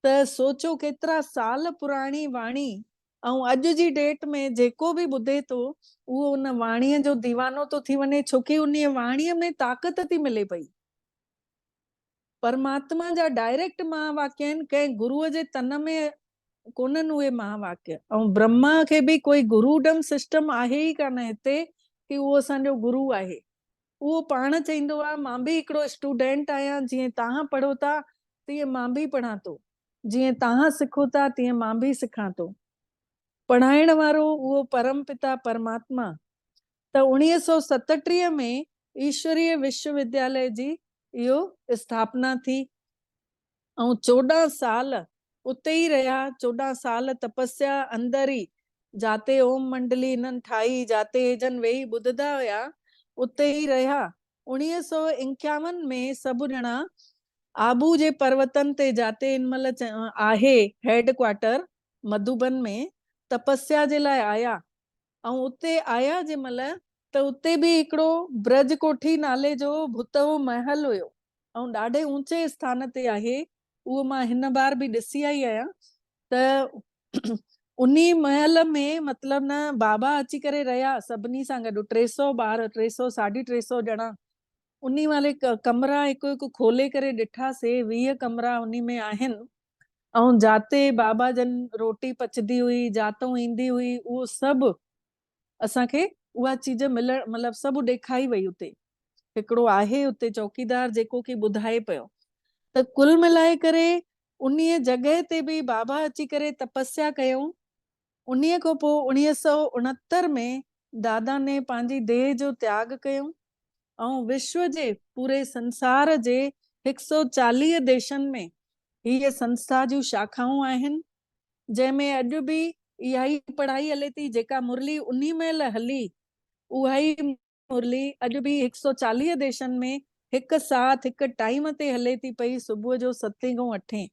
त सोचो केतिरा साल पुराणी वाणी, ऐं अॼु जी डेट में जेको बि ॿुधे थो उहो उन वाणीअ जो दीवानो थो थी वञे, छोकी उन वाणीअ में ताक़त थी मिले पई। परमात्मा जा डायरेक्ट महावाक्य आहिनि, कंहिं गुरूअ जे तन में कोन्हनि उहे महावाक्य। ऐं ब्रह्मा खे बि कोई गुरुडम सिस्टम आहे ई कान हिते की उहो असांजो गुरु आहे। उहो पाण चईंदो आहे मां बि हिकिड़ो स्टूडेंट आहियां, जीअं तव्हां पढ़ो था तीअं मां बि पढ़ां थो, जीअं तव्हां सिखो था तीअं मां बि सिखां थो। पढ़ाइण वारो उहो परम पिता परमात्मा। त 1937 में ईश्वरीय विश्वविद्यालय जी इहो स्थापना थी ऐं 14 साल उते ई रहिया। 14 साल तपस्या अंदर ई, जाते ओम मंडली इन्हनि ठाही, जाते जन वेही ॿुधंदा हुया, उते ई रहिया। 1951 में सभु ॼणा आबू जे पर्वतनि ते, जाते इन महिल आहे हेड क्वार्टर मधुबन में, तपस्या जे लाइ आया। ऐं उते आया जंहिं महिल, त उते बि हिकिड़ो ब्रज कोठी नाले जो भुतव महल हुयो ऐं ॾाढे ऊंचे स्थान ते आहे। उहो मां हिन बार बि ॾिसी आई आहियां। त उन्ही महल में मतलब न बाबा अची करे रहिया सभिनी सां गॾु, 300 ॿार, 300 350 ॼणा। उन्ही वाले कमरा हिकु हिकु खोले करे ॾिठासीं, 20 कमरा उन्ही में आहिनि। ऐं जाते बाबा जन रोटी पचदी हुई, जातों ईंदी हुई, उहो सभु असांखे उहा चीज मिलण मतलब सभु ॾेखारी वई। उते हिकिड़ो आहे उते चौकीदार जेको की ॿुधाए पियो। त कुल मिलाए करे उन्हीअ जॻह ते बि बाबा अची करे तपस्या कयूं। उन्हीअ खां पोइ 1969 में दादा ने पंहिंजी देह जो त्याग कयूं ऐं विश्व जे पूरे संसार जे 140 देशनि में हीअ संस्था जूं शाखाऊं आहिनि, जंहिंमें अॼु बि इहा ई पढ़ाई हले थी जेका मुरली उन्ही महिल हली। उहा ई मुरली अॼु बि 140 देशनि में हिकु साथ हिकु टाइम ते हले थी पई, सुबुह जो 7 खां 8।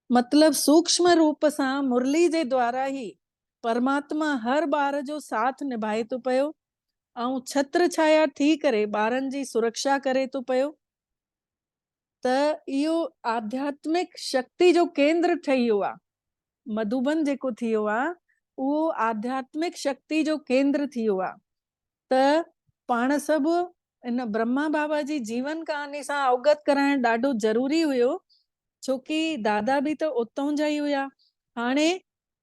मतलब सूक्ष्म रूप सां मुरली जे द्वारा ई परमात्मा हर ॿार जो साथ निभाए थो पियो ऐं छत्र छाया थी करे ॿारनि जी सुरक्षा करे थो पियो। त इहो आध्यात्मिक शक्ति जो केंद्र ठही वियो आहे। मधुबन जेको थी वियो आहे उहो आध्यात्मिक शक्ति जो केंद्र थी वियो आहे। त पाण सभु इन ब्रह्मा बाबा जी जीवन कहानी सां अवगत कराइण ॾाढो ज़रूरी हुयो, छोकी दादा बि त उतां जा ई हुया। हाणे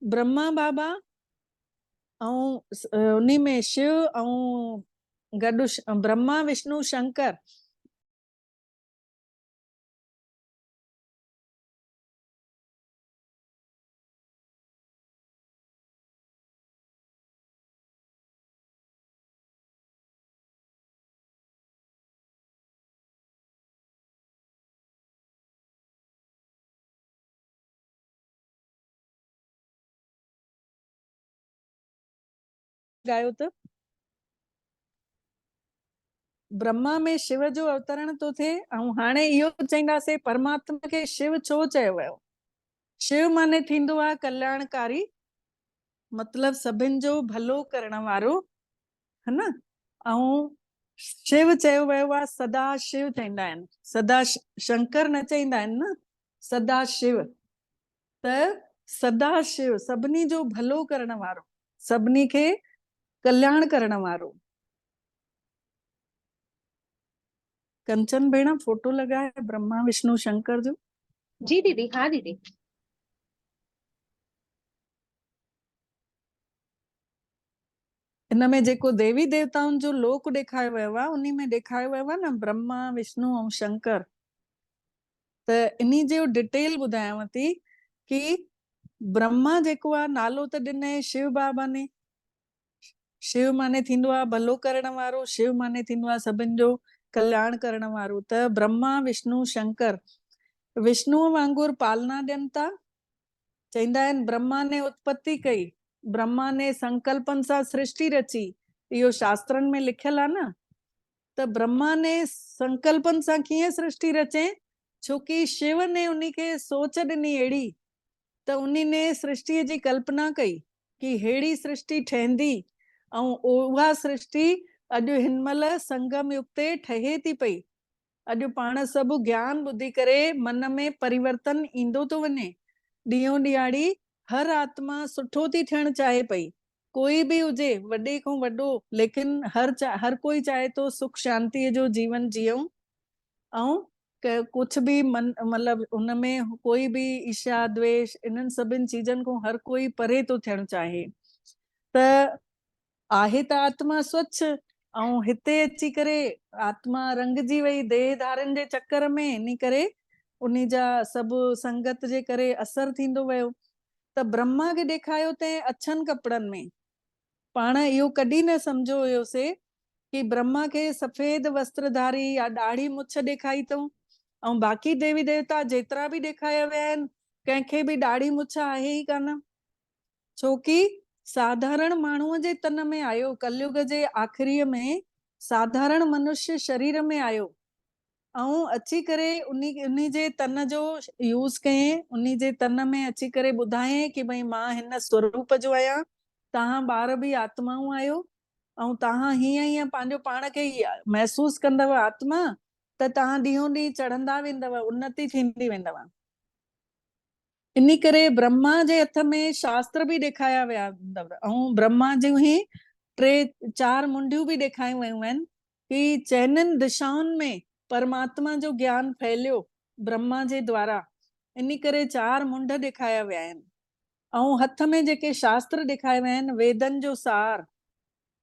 ब्रह्मा बाबा ऐं उन्ही में शिव ऐं गॾु ब्रह्मा विष्णु शंकर गायो त ब्रह्मा में शिव जो अवतरण थो थिए। ऐं हाणे इहो चईंदासीं परमात्मा खे शिव छो चयो वियो। शिव माने थींदो आहे कल्याणकारी, मतलब सभिनि जो भलो करण वारो, है न। ऐं शिव चयो वियो आहे सदा शिव चईंदा आहिनि, सदा शंकर न चईंदा आहिनि न, सदा शिव। त सदा शिव सभिनी जो भलो करण वारो, सभिनी खे कल्याण करण वारो। कंचन भेण फोटो लगाए ब्रह्मा विष्णु शंकर जो। जी दीदी, हाँ दीदी। इनमें जेको देवी देवताउनि जो लोक ॾेखारियो वियो आहे उन्ही में ॾेखारियो वियो आहे न ब्रह्मा विष्णु ऐं शंकर। त इन्ही जो डिटेल ॿुधायांव थी कि ब्रह्मा जेको आहे नालो त ॾिनई शिव बाबा ने। शिव माने थींदो आहे भलो करण वारो, शिव माने थींदो आहे सभिनि जो कल्याण करण वारो। त ब्रह्मा विष्णु शंकर विष्णुअ वांगुरु पालना ॾियनि था। चईंदा आहिनि ब्रह्मा ने उत्पत्ति कई, ब्रह्मा ने संकल्पन सां सृष्टि रची, इहो शास्त्रनि में लिखियल आहे न। त ब्रह्मा ने संकल्पन सां कीअं सृष्टि रचे, छोकी शिव ने उन्ही खे सोच ॾिनी अहिड़ी त उन्ही ने सृष्टिअ जी कल्पना कई कि अहिड़ी सृष्टि ठहंदी ऐं उहा सृष्टि अॼु हिन महिल संगम युग ते ठहे थी पई। अॼु पाण सभु ज्ञान ॿुधी करे मन में परिवर्तन ईंदो थो वञे। ॾींहों ॾियारी हर आत्मा सुठो थी थियणु चाहे पई, कोई बि हुजे वॾे खां वॾो, लेकिन हर कोई चाहे तो सुख शांतिअ जो जीवन जियूं ऐं कुछ भी मतलब उनमें कोई भी ईर्ष्या द्वेष इन्हनि सभिनि चीजनि खां हर कोई परे तो थियणु चाहे। त आहे त आत्मा स्वच्छ ऐं हिते अची करे आत्मा रंगजी वई देह धारण जे चक्कर में, इन करे उन्ही जा सभु संगत जे करे असर थींदो वियो। त ब्रह्मा खे ॾेखारियो तंहिं अछनि कपिड़नि में। पाण इहो कॾहिं न सम्झो हुयोसीं कि ब्रह्मा खे सफेद वस्त्रधारी या ॾाढ़ी मुछ ॾेखारी अथऊं ऐं बाक़ी देवी देवता जेतिरा बि ॾेखारिया विया आहिनि कंहिंखे बि ॾाढ़ी मुछ आहे ई कान। छोकी साधारण माण्हूअ जे तन में आयो, कलयुग जे आख़िरीअ में साधारण मनुष्य शरीर में आयो ऐं अची करे उन्ही जे तन जो यूज़ कयईं, उन्ही जे तन में अची करे ॿुधायईं कि भई मां हिन स्वरूप जो आहियां, तव्हां ॿार बि आत्माऊं आहियो ऐं तव्हां हीअं हीअं पंहिंजो पाण खे महसूस कंदव आत्मा, त तव्हां ॾींहों ॾींहुं चढ़ंदा वेंदव, उन्नति थींदी वेंदव। इन करे ब्रह्मा जे हथ में शास्त्र बि ॾेखारिया विया ऐं ब्रह्मा जूं ही 4 मुंडियूं बि ॾेखारियूं वियूं आहिनि कि चइनिनि दिशाउनि में परमात्मा जो ज्ञान फैलियो ब्रह्मा जे द्वारा। इन करे 4 मुंड ॾेखारिया विया आहिनि ऐं हथ में जेके शास्त्र ॾेखारिया विया आहिनि वेदनि जो सार,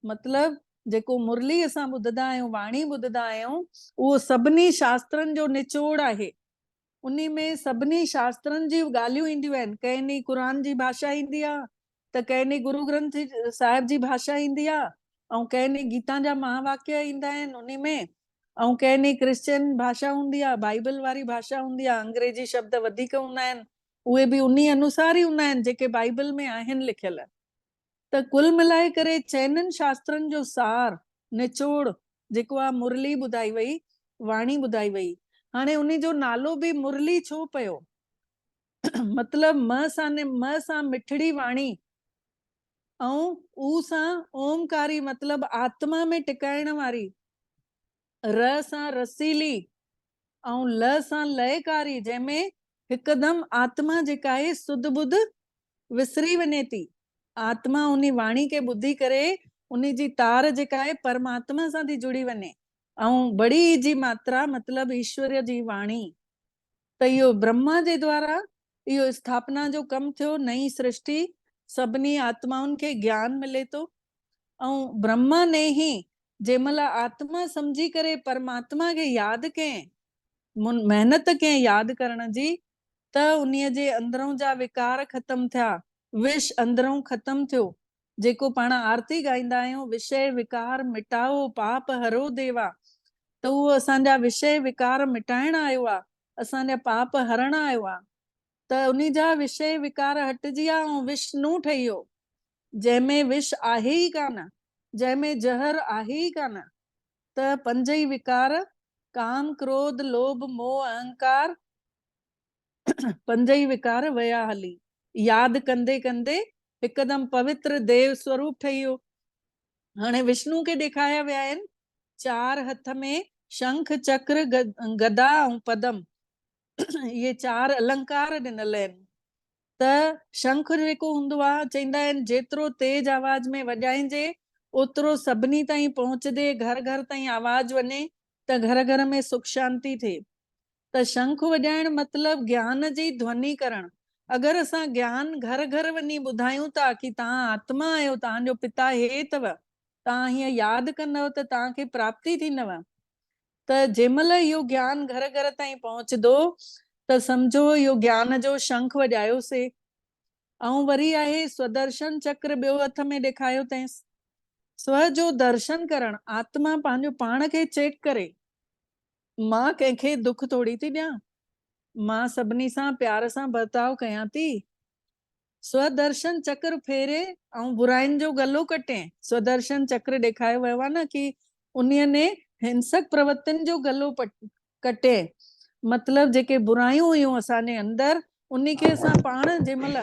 मतलब जेको मुरली असां ॿुधंदा आहियूं, वाणी ॿुधंदा आहियूं, उहो सभिनी शास्त्रनि जो निचोड़ आहे। उन्ही में सभिनी शास्त्रनि जी ॻाल्हियूं ईंदियूं आहिनि। कंहिं ॾींहुं क़ुर जी भाषा ईंदी आहे त कंहिं ॾींहुं गुरु ग्रंथ साहिब जी भाषा ईंदी आहे ऐं कंहिं ॾींहुं गीता जा महावाक्य ईंदा आहिनि उन्ही में, ऐं कंहिं ॾींहुं क्रिश्चियन भाषा हूंदी आहे, बाइबल वारी भाषा हूंदी आहे, अंग्रेजी शब्द वधीक हूंदा आहिनि, उहे बि उन्ही अनुसार ई हूंदा आहिनि जेके बाइबल में आहिनि लिखियल। त कुल मिलाए करे चइनिनि शास्त्रनि जो सार निचोड़ जेको आहे मुरली ॿुधाई वई, वाणी ॿुधाई वई। हाणे उन्ही जो नालो बि मुरली छो पियो? मतलब म सां मिठड़ी वाणी ऐं ऊ सां ओमकारी मतलब आत्मा में टिकाइण वारी, र सां रसीली ऐं ल सां लयकारी, जंहिंमें हिकदम आत्मा जेका आहे सुध बुध विसरी वञे थी। आत्मा उन्ही वाणी खे ॿुधी करे उन्ही जी तार जेका आहे परमात्मा सां थी जुड़ी वञे ऐं बड़ी जी मात्रा मतलब ईश्वर जी वाणी। त इहो ब्रह्मा जे द्वारा इहो स्थापना जो कम थियो, नई सृष्टि, सभिनी आत्माउनि खे ज्ञान मिले थो ऐं ब्रह्मा ने ही जंहिंमहिल आत्मा समझी करे परमात्मा खे यादि कयईं, मेहनत कयईं यादि करण जी, त उन्हीअ जे अंदरों जा विकार ख़तम थिया, विष अंदरों ख़तम थियो। जेको पाण आरती गाईंदा आहियूं, विषय विकार मिटाओ पाप हरो देवा, त उहो असांजा विषय विकार मिटाइण आयो आहे, असांजा पाप हरण आयो आहे। त उन्ही जा विषय विकार हटजी विया ऐं विष्णु ठही वियो, जंहिंमें विष आहे ई कान, जंहिंमें जहर आहे ई कान। त 5 ई विकार काम क्रोध लोभ मोह अहंकार 5 ई विकार वया हली। यादि कंदे कंदे हिकदम पवित्र देव स्वरूप ठही वियो। हाणे विष्णु खे ॾेखारिया विया आहिनि 4 हथ में शंख चक्र गदा ऐं पदम, इहे 4 अलंकार ॾिनल आहिनि। त शंख जेको हूंदो आहे, चईंदा आहिनि जेतिरो तेज आवाज में वॼाइजे ओतिरो सभिनी ताईं पहुचदे, घर घर ताईं आवाज वञे, त घर घर में सुख शांती थिए। त शंख वॼाइण मतिलबु ज्ञान जी ध्वनि करणु। अगरि असां ज्ञान घर घर वञी ॿुधायूं था की तव्हां आत्मा आहियो, तव्हांजो पिता हे अथव, तव्हां हीअं यादि कंदव त तव्हांखे प्राप्ति थींदव, त जंहिंमहिल इहो ज्ञान घर घर ताईं पहुचंदो त सम्झो इहो ज्ञान जो शंख वॼायोसीं। ऐं वरी आहे स्वदर्शन चक्र ॿियो हथ में ॾेखारियो अथईंसि। स्व जो दर्शन करणु, आत्मा पंहिंजो पाण खे चेक करे, मां कंहिंखे दुख थोड़ी थी ॾियां, मां सभिनी सां प्यार सां बर्ताव कयां थी। स्वदर्शन चक्र फेरे ऐं बुराइनि जो गलो कटे। स्वदर्शन चक्र ॾेखारियो वियो आहे न कि उन्हीअ ने हिंसक प्रवृत्तियुनि जो गलो कटे। मतिलबु जेके बुराइयूं हुयूं असांजे अंदरि, उन्ही खे असां पाण जंहिंमहिल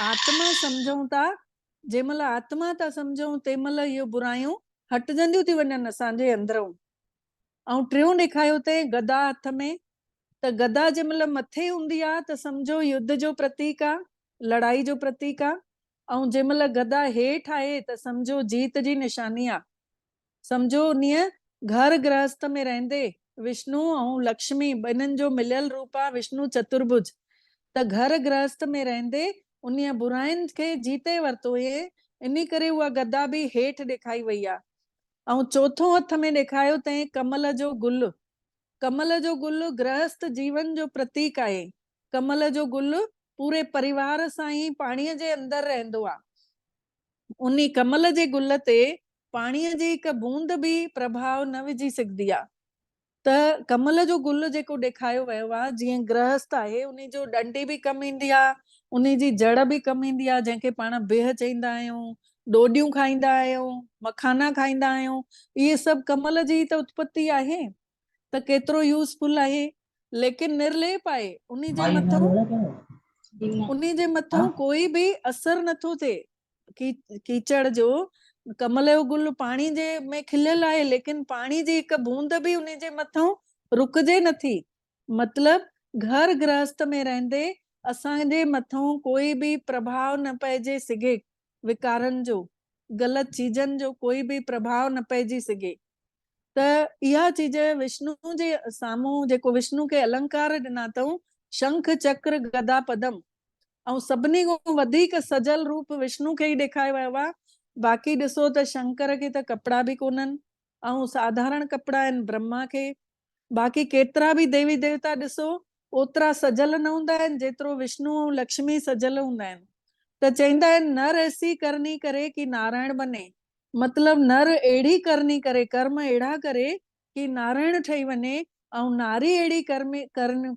आत्मा सम्झूं था, जंहिंमहिल आत्मा था सम्झूं तंहिंमहिल इहो बुराइयूं हटजंदियूं थी वञनि असांजे अंदरूं। ऐं टियों ॾेखारियो अथई गदा हथ में। त गदा जंहिंमहिल मथे हूंदी आहे त सम्झो युद्ध जो प्रतीक आहे, लड़ाई जो प्रतीक आहे। ऐं जंहिंमहिल गदा हेठि आहे त सम्झो जीत जी निशानी आहे। सम्झो उन्हीअ घर गृहस्थ में रहंदे विष्णु ऐं लक्ष्मी ॿिन्हिनि जो मिलियल रूप आहे विष्णु चतुर्भुज। त घर गृहस्थ में रहंदे उन्हीअ बुराइनि खे जीते वरितो हुए, इन करे उहा गदा बि हेठि ॾेखारी वई आहे। ऐं चौथों हथ में ॾेखारियो अथई कमल जो गुल। कमल जो गुल गृहस्थ जीवन जो प्रतीक आहे। कमल जो गुल पूरे परिवार सां ई पाणीअ जे अंदरि रहंदो आहे। उन कमल जे गुल ते पाणीअ जी हिकु बूंद बि प्रभाव न विझी सघंदी आहे। त कमल जो गुल जेको ॾेखारियो वियो आहे, जीअं गृहस्थ आहे उन जो डंडी बि कमु ईंदी आहे, उन जी जड़ बि कमु ईंदी आहे, जंहिंखे पाण बेह चईंदा आहियूं, ॾोडियूं खाईंदा आहियूं, मखाना खाईंदा आहियूं। इहे सभु कमल जी त उत्पत्ति आहे, त केतिरो यूज़फुल आहे। लेकिन निर्लेप आहे, उन जे मथां कोई बि असर नथो थिए कीचड़ जो। कमल जो गुल पाणी जे में खिलियल आहे, लेकिन पाणी जी हिकु बूंद बि उन जे मथां रुकजे नथी। मतलब घर गृहस्थ में रहंदे असांजे मथां कोई बि प्रभाव न पइजे सघे, विकारनि जो, ग़लति चीजनि जो कोई बि प्रभाव न पइजी सघे। त इहा चीज विष्णु जे साम्हूं जेको विष्णु खे अलंकार ॾिना अथऊं, शंख चक्र गदा पदम। ऐं सभिनी खां वधीक सजल रूप विष्णु खे ई ॾेखारियो वियो आहे। बाक़ी ॾिसो त शंकर खे त कपिड़ा बि कोन्हनि, ऐं साधारण कपिड़ा आहिनि ब्रह्मा खे। बाक़ी केतिरा बि देवी देवता ॾिसो ओतिरा सजल न हूंदा आहिनि जेतिरो विष्णु ऐं लक्ष्मी सजल हूंदा आहिनि। त चईंदा आहिनि नर ऐसी करनी करे कि नारायण बने। मतलब नर अहिड़ी करनी करे, कर्म अहिड़ा करे कि नारायण ठही वञे, ऐं नारी अहिड़ी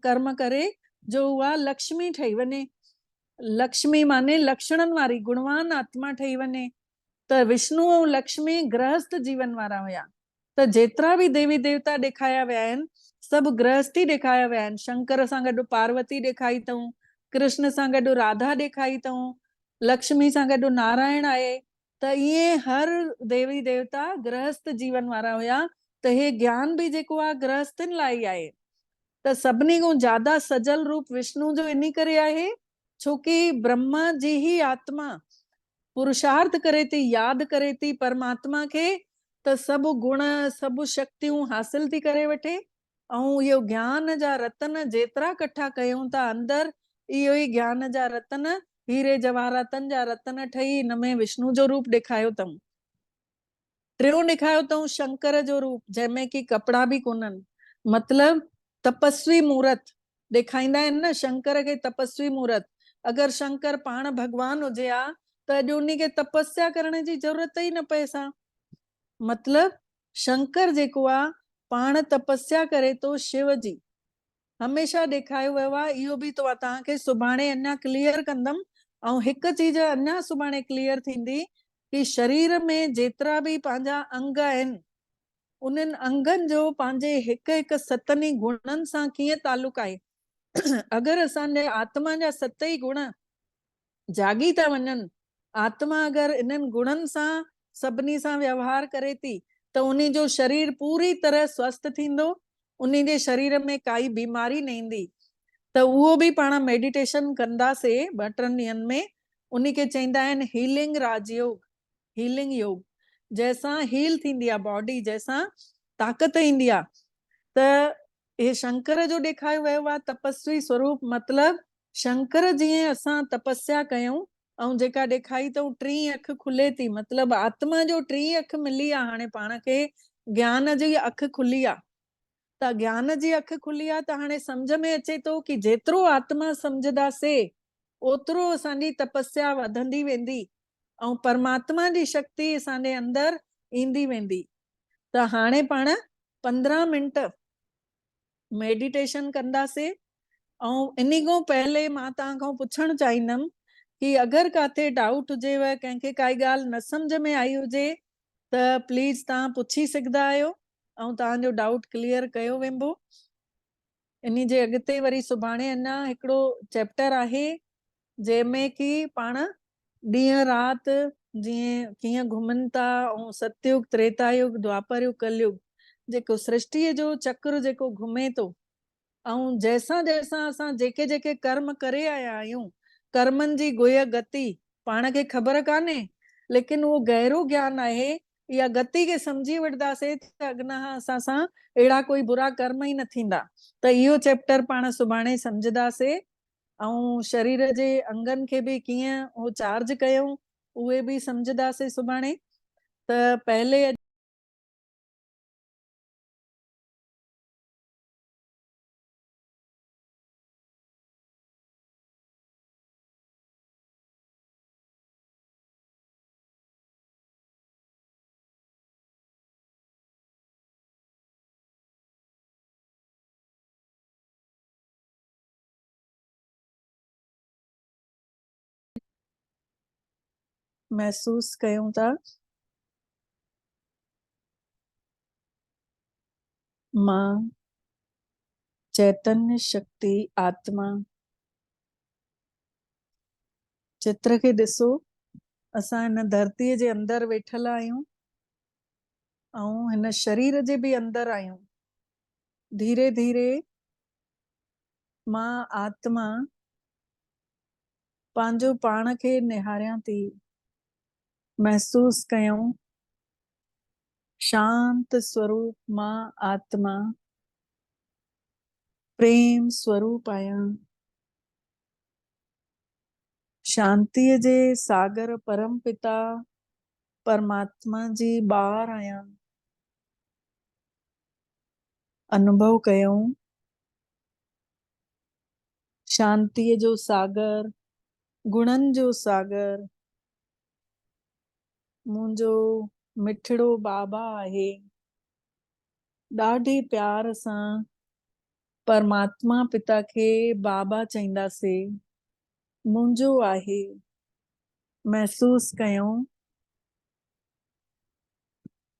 कर्म करे जो उहा लक्ष्मी ठही वञे। लक्ष्मी माने लक्षणनि वारी गुणवान आत्मा ठही वञे। त विष्णु ऐं लक्ष्मी गृहस्थ जीवन वारा हुया। त जेतिरा बि देवी देवता ॾेखारिया विया आहिनि सभु गृहस्थी ॾेखारिया विया आहिनि। शंकर सां गॾु पार्वती ॾेखारी अथऊं, कृष्ण सां गॾु राधा ॾेखारी अथऊं, लक्ष्मी सां गॾु नारायण आहे। त ईअं हर देवी देवता गृहस्थ जीवन वारा हुया। त हे ज्ञान बि जेको आहे गृहस्थनि लाइ ई आहे। त सभिनी खां ज्यादा सजल रूप विष्णु जो इन करे आहे छोकी ब्रह्मा जी ही आत्मा पुरुषार्थ करे थी, यादि करे थी परमात्मा खे, त सभु गुण सभु शक्तियूं हासिल थी करे वठे। ऐं इहो ज्ञान जा रतन जेतिरा कठा कयूं था अंदरि, इहो ई ज्ञान जा रतन हीरे जवाहरातनि जा रतन ठही हिन में विष्णु जो रूप ॾेखारियो अथऊं। टियों ॾेखारियो अथऊं शंकर जो रूप, जंहिंमें की कपिड़ा बि कोन्हनि। मतलब तपस्वी मूर्त ॾेखारींदा आहिनि न शंकर खे, तपस्वी मूर्त। अगरि शंकर पाण भगवान हुजे हा त अॼु उन खे तपस्या करण जी ज़रूरत ई न पए सा। मतलब शंकर जेको आहे पाण तपस्या करे थो शिव जी, हमेशा ॾेखारियो वियो आहे। इहो बि तव्हांखे सुभाणे अञा क्लियर कंदमि। ऐं हिकु चीज अञा सुभाणे क्लियर थींदी कि शरीर में जेतिरा बि पंहिंजा अंग आहिनि उन्हनि अंगनि जो पंहिंजे हिकु हिकु सतनि गुणनि सां कीअं तालुक आहे। अगरि असांजे आत्मा जा 7 ई गुण जागी था वञनि, आत्मा अगरि इन्हनि गुणनि सां सभिनी सां व्यवहार करे थी त उन जो शरीर पूरी तरह स्वस्थ थींदो, उन जे शरीर में काई बीमारी न ईंदी। त उहो बि पाण मेडिटेशन कंदासीं 2-3 ॾींहंनि में। उन खे चईंदा आहिनि हीलिंग राजयोग, हीलिंग योग, जंहिंसां हील थींदी आहे बॉडी, जंहिंसां ताक़त ईंदी आहे। त हे शंकर जो ॾेखारियो वियो आहे तपस्वी स्वरूप, मतलब शंकर जीअं असां तपस्या कयूं ऐं जेका ॾेखारी अथऊं टी अख खुले थी, मतलब आत्मा जो टी अख मिली आहे हाणे पाण खे, ज्ञान जी अख खुली आहे। त ज्ञान जी अख खुली आहे त हाणे सम्झ में अचे थो कि जेतिरो आत्मा सम्झंदासीं ओतिरो असांजी तपस्या वधंदी वेंदी ऐं परमात्मा जी शक्ति असांजे अंदर ईंदी वेंदी। त हाणे पाण 15 मिंट मेडिटेशन कंदासीं। ऐं इन खां पहले मां तव्हां खां पुछणु चाहींदमि कि अगरि काथे डाउट हुजेव, कंहिंखे काई ॻाल्हि न सम्झ में आई हुजे त प्लीज़ तव्हां पुछी सघंदा आहियो ऐं तव्हांजो डाउट क्लियर कयो वेंदो। इन जे अॻिते वरी सुभाणे अञा हिकिड़ो चैप्टर आहे जंहिंमें कि पाण ॾींहं राति जीअं कीअं घुमनि था ऐं सतयुग, त्रेतायुग, द्वापर युग, कलयुग, जेको सृष्टिअ जो चक्र जेको घुमे थो ऐं जैसां जैसां असां जेके जेके कर्म करे आया आहियूं, कर्मनि जी गुह गति पाण खे ख़बर कान्हे, लेकिन उहो गहरो ज्ञान आहे। इहा गति खे सम्झी वठंदासीं त अॻियां असां सां अहिड़ा कोई बुरा कर्म ई न थींदा। त इहो चैप्टर पाण सुभाणे सम्झंदासीं ऐं शरीर जे अंगनि खे बि कीअं उहो चार्ज कयूं उहे बि सम्झंदासीं सुभाणे। त पहले महसूस कयूं था मां चैतन्य शक्ति आत्मा। चित्र खे ॾिसो, असां हिन धरतीअ जे अंदर वेठल आहियूं ऐं हिन शरीर जे बि अंदर आहियूं। धीरे धीरे मां आत्मा पंहिंजो पाण खे निहारियां थी। महसूस कयूं शांत स्वरूप मां आत्मा प्रेम स्वरूप आहियां। शांतिअ जे सागर परम पिता परमात्मा जी ॿार आहियां। अनुभव कयूं शांतिअ जो सागर, गुणनि जो सागर मुंहिंजो मिठड़ो बाबा आहे। ॾाढे प्यार सां परमात्मा पिता खे बाबा चईंदासीं, मुंहिंजो आहे। महसूस कयूं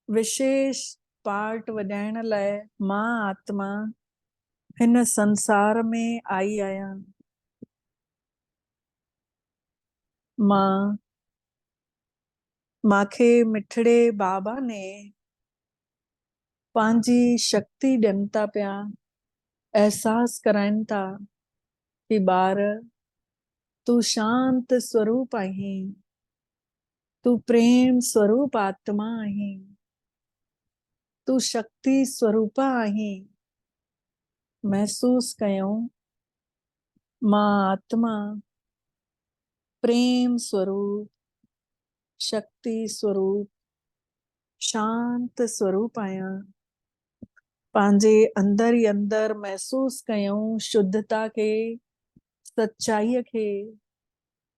विशेष पार्ट वॼाइण लाइ मां आत्मा हिन संसार में आई आहियां। मांखे मिठड़े बाबा ने पंहिंजी शक्ति ॾियनि था पिया, एहसास कराइनि था कि ॿार तूं शांत स्वरूप आहीं, तूं प्रेम स्वरूप आत्मा आहीं, तूं शक्ति स्वरूप आहीं। महसूस कयूं मां आत्मा प्रेम स्वरूप, शक्ति स्वरूप, शांत स्वरूप आहियां। पंहिंजे अंदर ई अंदर महसूस कयूं शुद्धता खे, सच्चाईअ खे,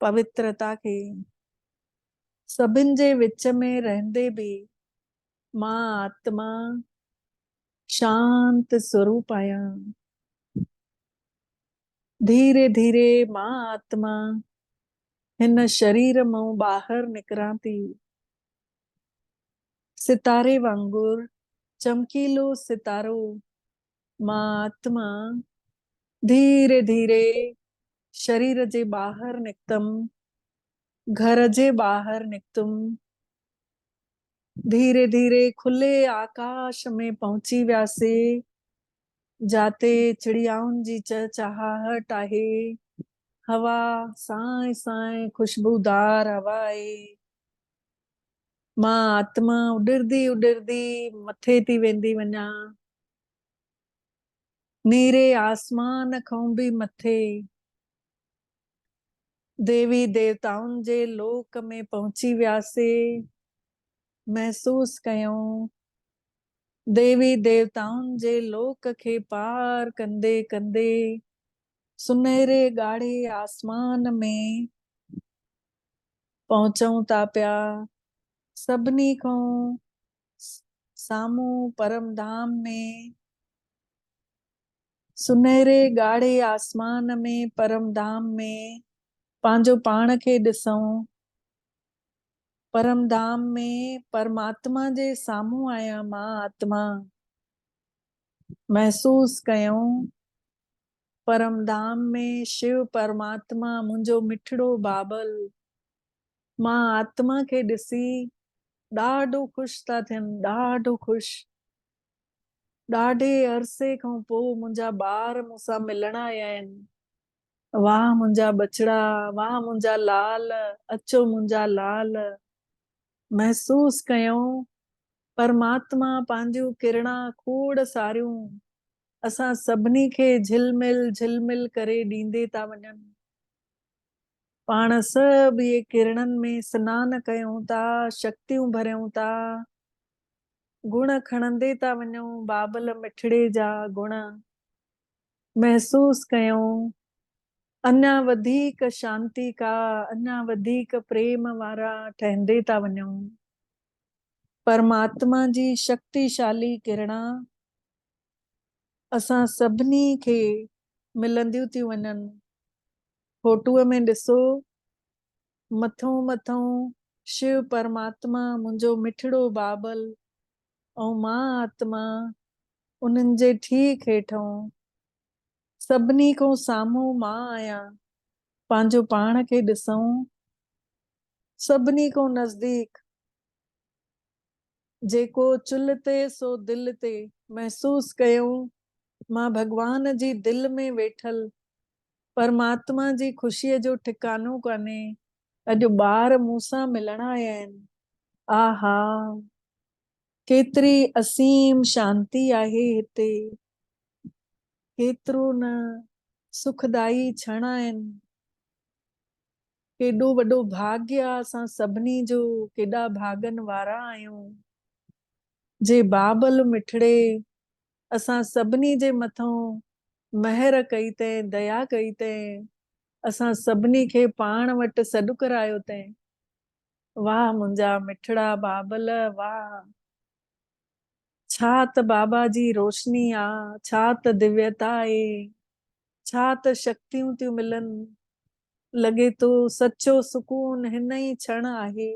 पवित्रता खे। सभिनि जे विच में रहंदे बि मां आत्मा शांत स्वरूप आहियां। धीरे धीरे मां आत्मा हिन शरीर मां ॿाहिरि निकिरां थी। सितारे वांगुरु चमकीलो सितारो मां आत्मा धीरे धीरे शरीर जे ॿाहिरि निकतमि, घर जे ॿाहिरि निकतमि। धीरे धीरे खुले आकाश में पहुची वियासीं, जाते चिड़ियाउनि जी चहचहाहट आहे। हवा साए साए खुशबूदार हवा आहे। मां आत्मा उॾरदी उॾरदी मथे थी वेंदी वञा, नीरे आसमान खां बि मथे देवी देवताउनि जे लोक में पहुची वियासीं। महसूस कयूं देवी देवताउनि जे लोक खे पार कंदे कंदे सुनहरे ॻाढ़े आसमान में पहुचूं था पिया। सभिनी खां साम्हूं परम धाम में, सुनहरे ॻाढ़े आसमान में परम धाम में पंहिंजो पाण खे ॾिसूं। परम धाम में परमात्मा जे साम्हूं आहियां मां आत्मा। महसूस कयूं परम धाम में शिव परमात्मा मुंहिंजो मिठड़ो बाबल। मां आत्मा खे ॾिसी ॾाढो ख़ुशि था थियनि, ॾाढो ख़ुशि। ॾाढे अरसे खां पोइ मुंहिंजा ॿार मूंसां मिलण आया आहिनि। वाह मुंहिंजा बचड़ा, वाह मुंहिंजा लाल, अचो मुंहिंजा लाल। महसूस कयूं परमात्मा पंहिंजूं किरणा खोड़ सारियूं असां सभिनी खे झिलमिल झिलमिल करे ॾींदे था वञनि। पाण सभु इहे किरणनि में सनानु कयूं था, शक्तियूं भरियूं था, गुण खणंदे था वञूं, बाबल मिठड़े जा गुण। महसूस कयूं अञा वधीक शांती का, अञा वधीक प्रेम वारा ठहंदे था वञूं। परमात्मा जी शक्तिशाली किरणा असां सभिनी खे मिलंदियूं थियूं वञनि। फोटूअ में ॾिसो मथों मथों शिव परमात्मा मुंहिंजो मिठड़ो बाबल ऐं मां आत्मा उन्हनि जे ठीक हेठों। सभिनी खां साम्हूं मां आहियां, पंहिंजो पाण खे ॾिसूं। सभिनी खां नज़दीक जेको चुल्ह ते सो दिल ते। महसूस कयूं मां भगवान जी दिल में वेठल परमात्मा जी ख़ुशीअ जो ठिकानो कान्हे। अॼु ॿार मूंसां मिलण आया आहिनि। आहा केतिरी असीम शांती आहे हिते, केतिरो न सुखदाई क्षण आहिनि। केॾो वॾो भाग्य आहे असां सभिनी जो, केॾा भागनि वारा आहियूं जे बाबल मिठड़े असां सभिनी जे मथों महर कई तैं, दया कई तैं, असां सभिनी खे पाण वटि सॾु करायो तैं। वाह मुंहिंजा मिठड़ा बाबल, वाह छा त बाबा जी रोशनी आहे, छा त दिव्यता आहे, छा त शक्तियूं थियूं मिलनि। लॻे थो सचो सुकून हिन ई क्षण आहे।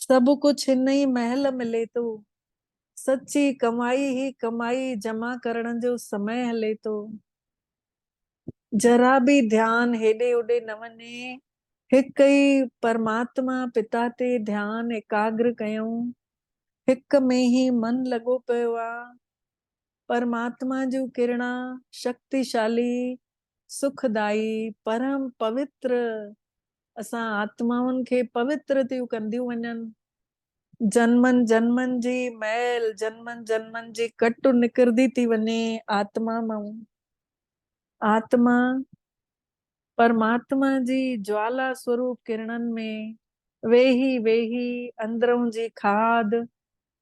सभु कुझु हिन ई महल मिले थो। सची कमाई ही कमाई जमा करण जो समय हले थो। जरा बि ध्यान हेॾे होॾे न वञे। हिक ई परमात्मा पिता ते ध्यान एकाग्र कयूं। हिक में ही मन लॻो पियो आहे। परमात्मा जूं किरणा शक्तिशाली, सुखदाई, परम पवित्र असां आत्माउनि खे पवित्र थियूं कंदियूं वञनि। जन्मनि जन्मनि जी मैल, जन्मनि जन्मनि जी कट निकिरंदी थी वञे आत्मा मां। आत्मा परमात्मा जी ज्वाला स्वरूप किरणनि में वेही वेही अंदरों जी खाद,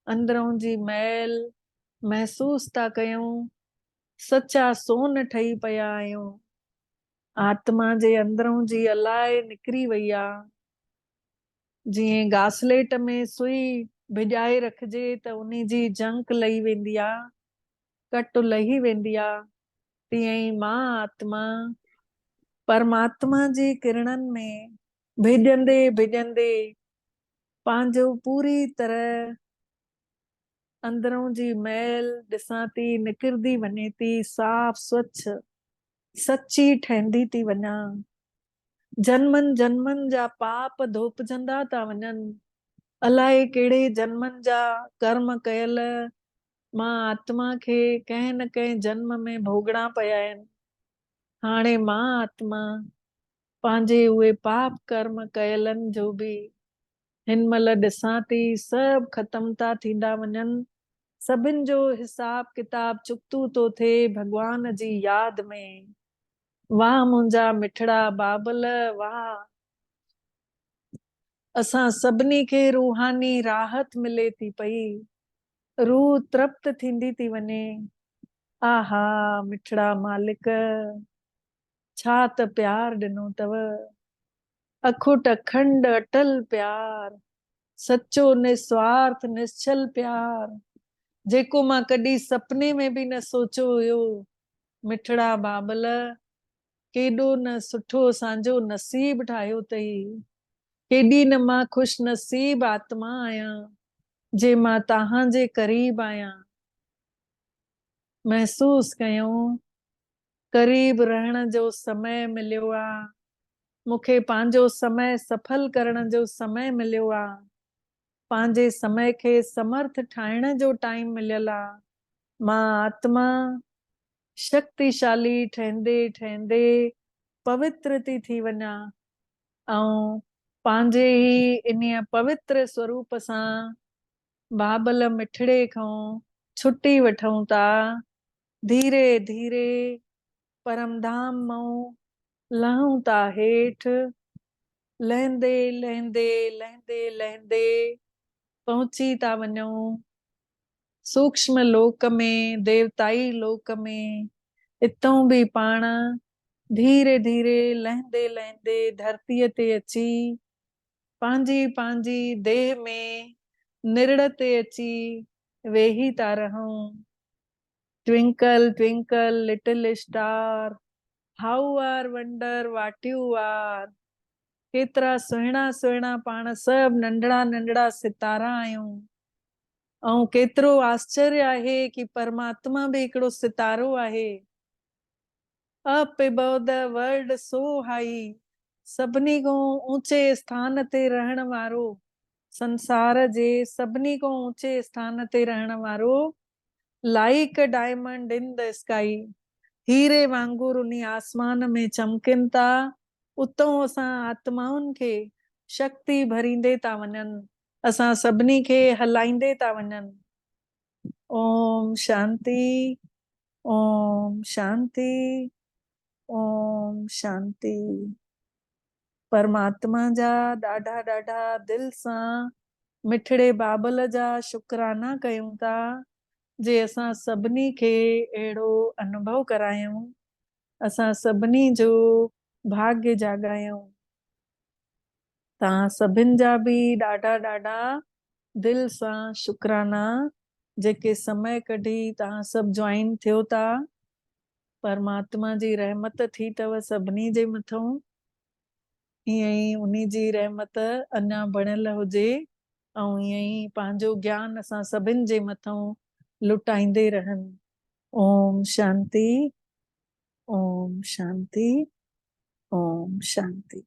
अंदरों जी मैल महसूस था कयूं। सचा सोन ठही पिया आहियूं। आत्मा जे अंदरों जी अलाए निकिरी वई आहे। जीअं घासलेट में सुई भिॼाए रखिजे त उन जी जंक लही वेंदी आहे, कट लही वेंदी आहे। तीअं ई मां आत्मा परमात्मा जी किरणनि में भिॼंदे भिॼंदे पंहिंजो पूरी तरह अंदरों जी मैल ॾिसां थी निकिरंदी वञे थी, साफ़ स्वच्छ सची ठहंदी थी वञा। जन्मनि जन्मनि जा पाप धोपजंदा था वञनि। अलाए कहिड़े जन्मनि जा कर्म कयल मां आत्मा खे कंहिं न कंहिं जन्म में भोगणा पिया आहिनि। हाणे मां आत्मा पंहिंजे उहे पाप कर्म कयलनि जो बि हिन महिल ॾिसां थी सभु ख़तम था थींदा वञनि, सभिनि जो हिसाब किताब चुकतू तो थिए भगवान जी यादि में। वाह मुंहिंजा मिठड़ा बाबल वाह। असां सभिनी खे रूहानी राहत मिले थी पई, रूह तृप्त थींदी थी वञे। आहा मिठड़ा मालिक, छा त प्यार ॾिनो अथव, अखुट अखंड अटल प्यार, सचो निस्वार्थ निश्चल प्यार, जेको मां कॾहिं सपने में बि न सोचियो हुयो। मिठड़ा बाबल, केॾो न सुठो असांजो नसीब ठाहियो अथई, केॾी न मां खुश नसीब आत्मा आहियां जे मां तव्हांजे करीब आहियां। महसूस कयूं करीब रहण जो समय मिलियो आहे, मूंखे पंहिंजो समय सफल करण जो समय मिलियो आहे, पंहिंजे समय खे समर्थ ठाहिण जो टाइम मिलियल आहे। मां आत्मा शक्तिशाली ठहंदे ठहंदे पवित्र थी वञा ऐं पंहिंजे ई इन पवित्र स्वरूप सां बाबल मिठड़े खां छुटी वठूं था। धीरे धीरे परमधाम मां लहूं था हेठि, लहंदे लहंदे लहंदे लहंदे पहुची था वञूं सूक्ष्म लोक में, देवताई लोक में। इतों बि पाण धीरे धीरे लहंदे लहंदे धरतीअ ते अची पंहिंजी पंहिंजी देह में निरड़ ते अची वेही था रहूं। Twinkle twinkle little star, how are wonder what you are. केतिरा सुहिणा सुहिणा पाण सभु नंढड़ा नंढड़ा सितारा आहियूं, ऐं केतिरो आश्चर्य आहे कि परमात्मा भी हिकिड़ो सितारो आहे। Up above the world so high, सभिनी खां ऊंचे स्थान ते रहण वारो, संसार जे सभिनी खां ऊंचे स्थान ते रहण वारो, like diamond in the sky, हीरे वांगुरु उन आसमान में चमकनि था। उतों असां आत्माउनि खे शक्ति भरींदे था वञनि, असां सभिनी खे हलाईंदे था वञनि। ओम शांति, ओम शांति, ओम शांति। परमात्मा जा ॾाढा ॾाढा दिल सां मिठड़े बाबल जा शुकराना कयूं था जे असां सभिनी खे अहिड़ो अनुभव करायूं, असां सभिनी जो भाग्य जाॻायूं। तव्हां सभिनि जा बि ॾाढा ॾाढा दिल सां शुकराना, जेके समय कढी तव्हां सभु ज्वाइन थियो था। परमात्मा जी रहमत थी अथव सभिनी जे मथां, ईअं ई उन्ही जी रहमत अञा बणियल हुजे ऐं ईअं ई पंहिंजो ज्ञान असां सभिनि जे मथां लुटाईंदे रहनि। ओम शांति, ओम शांति, ओम शांति।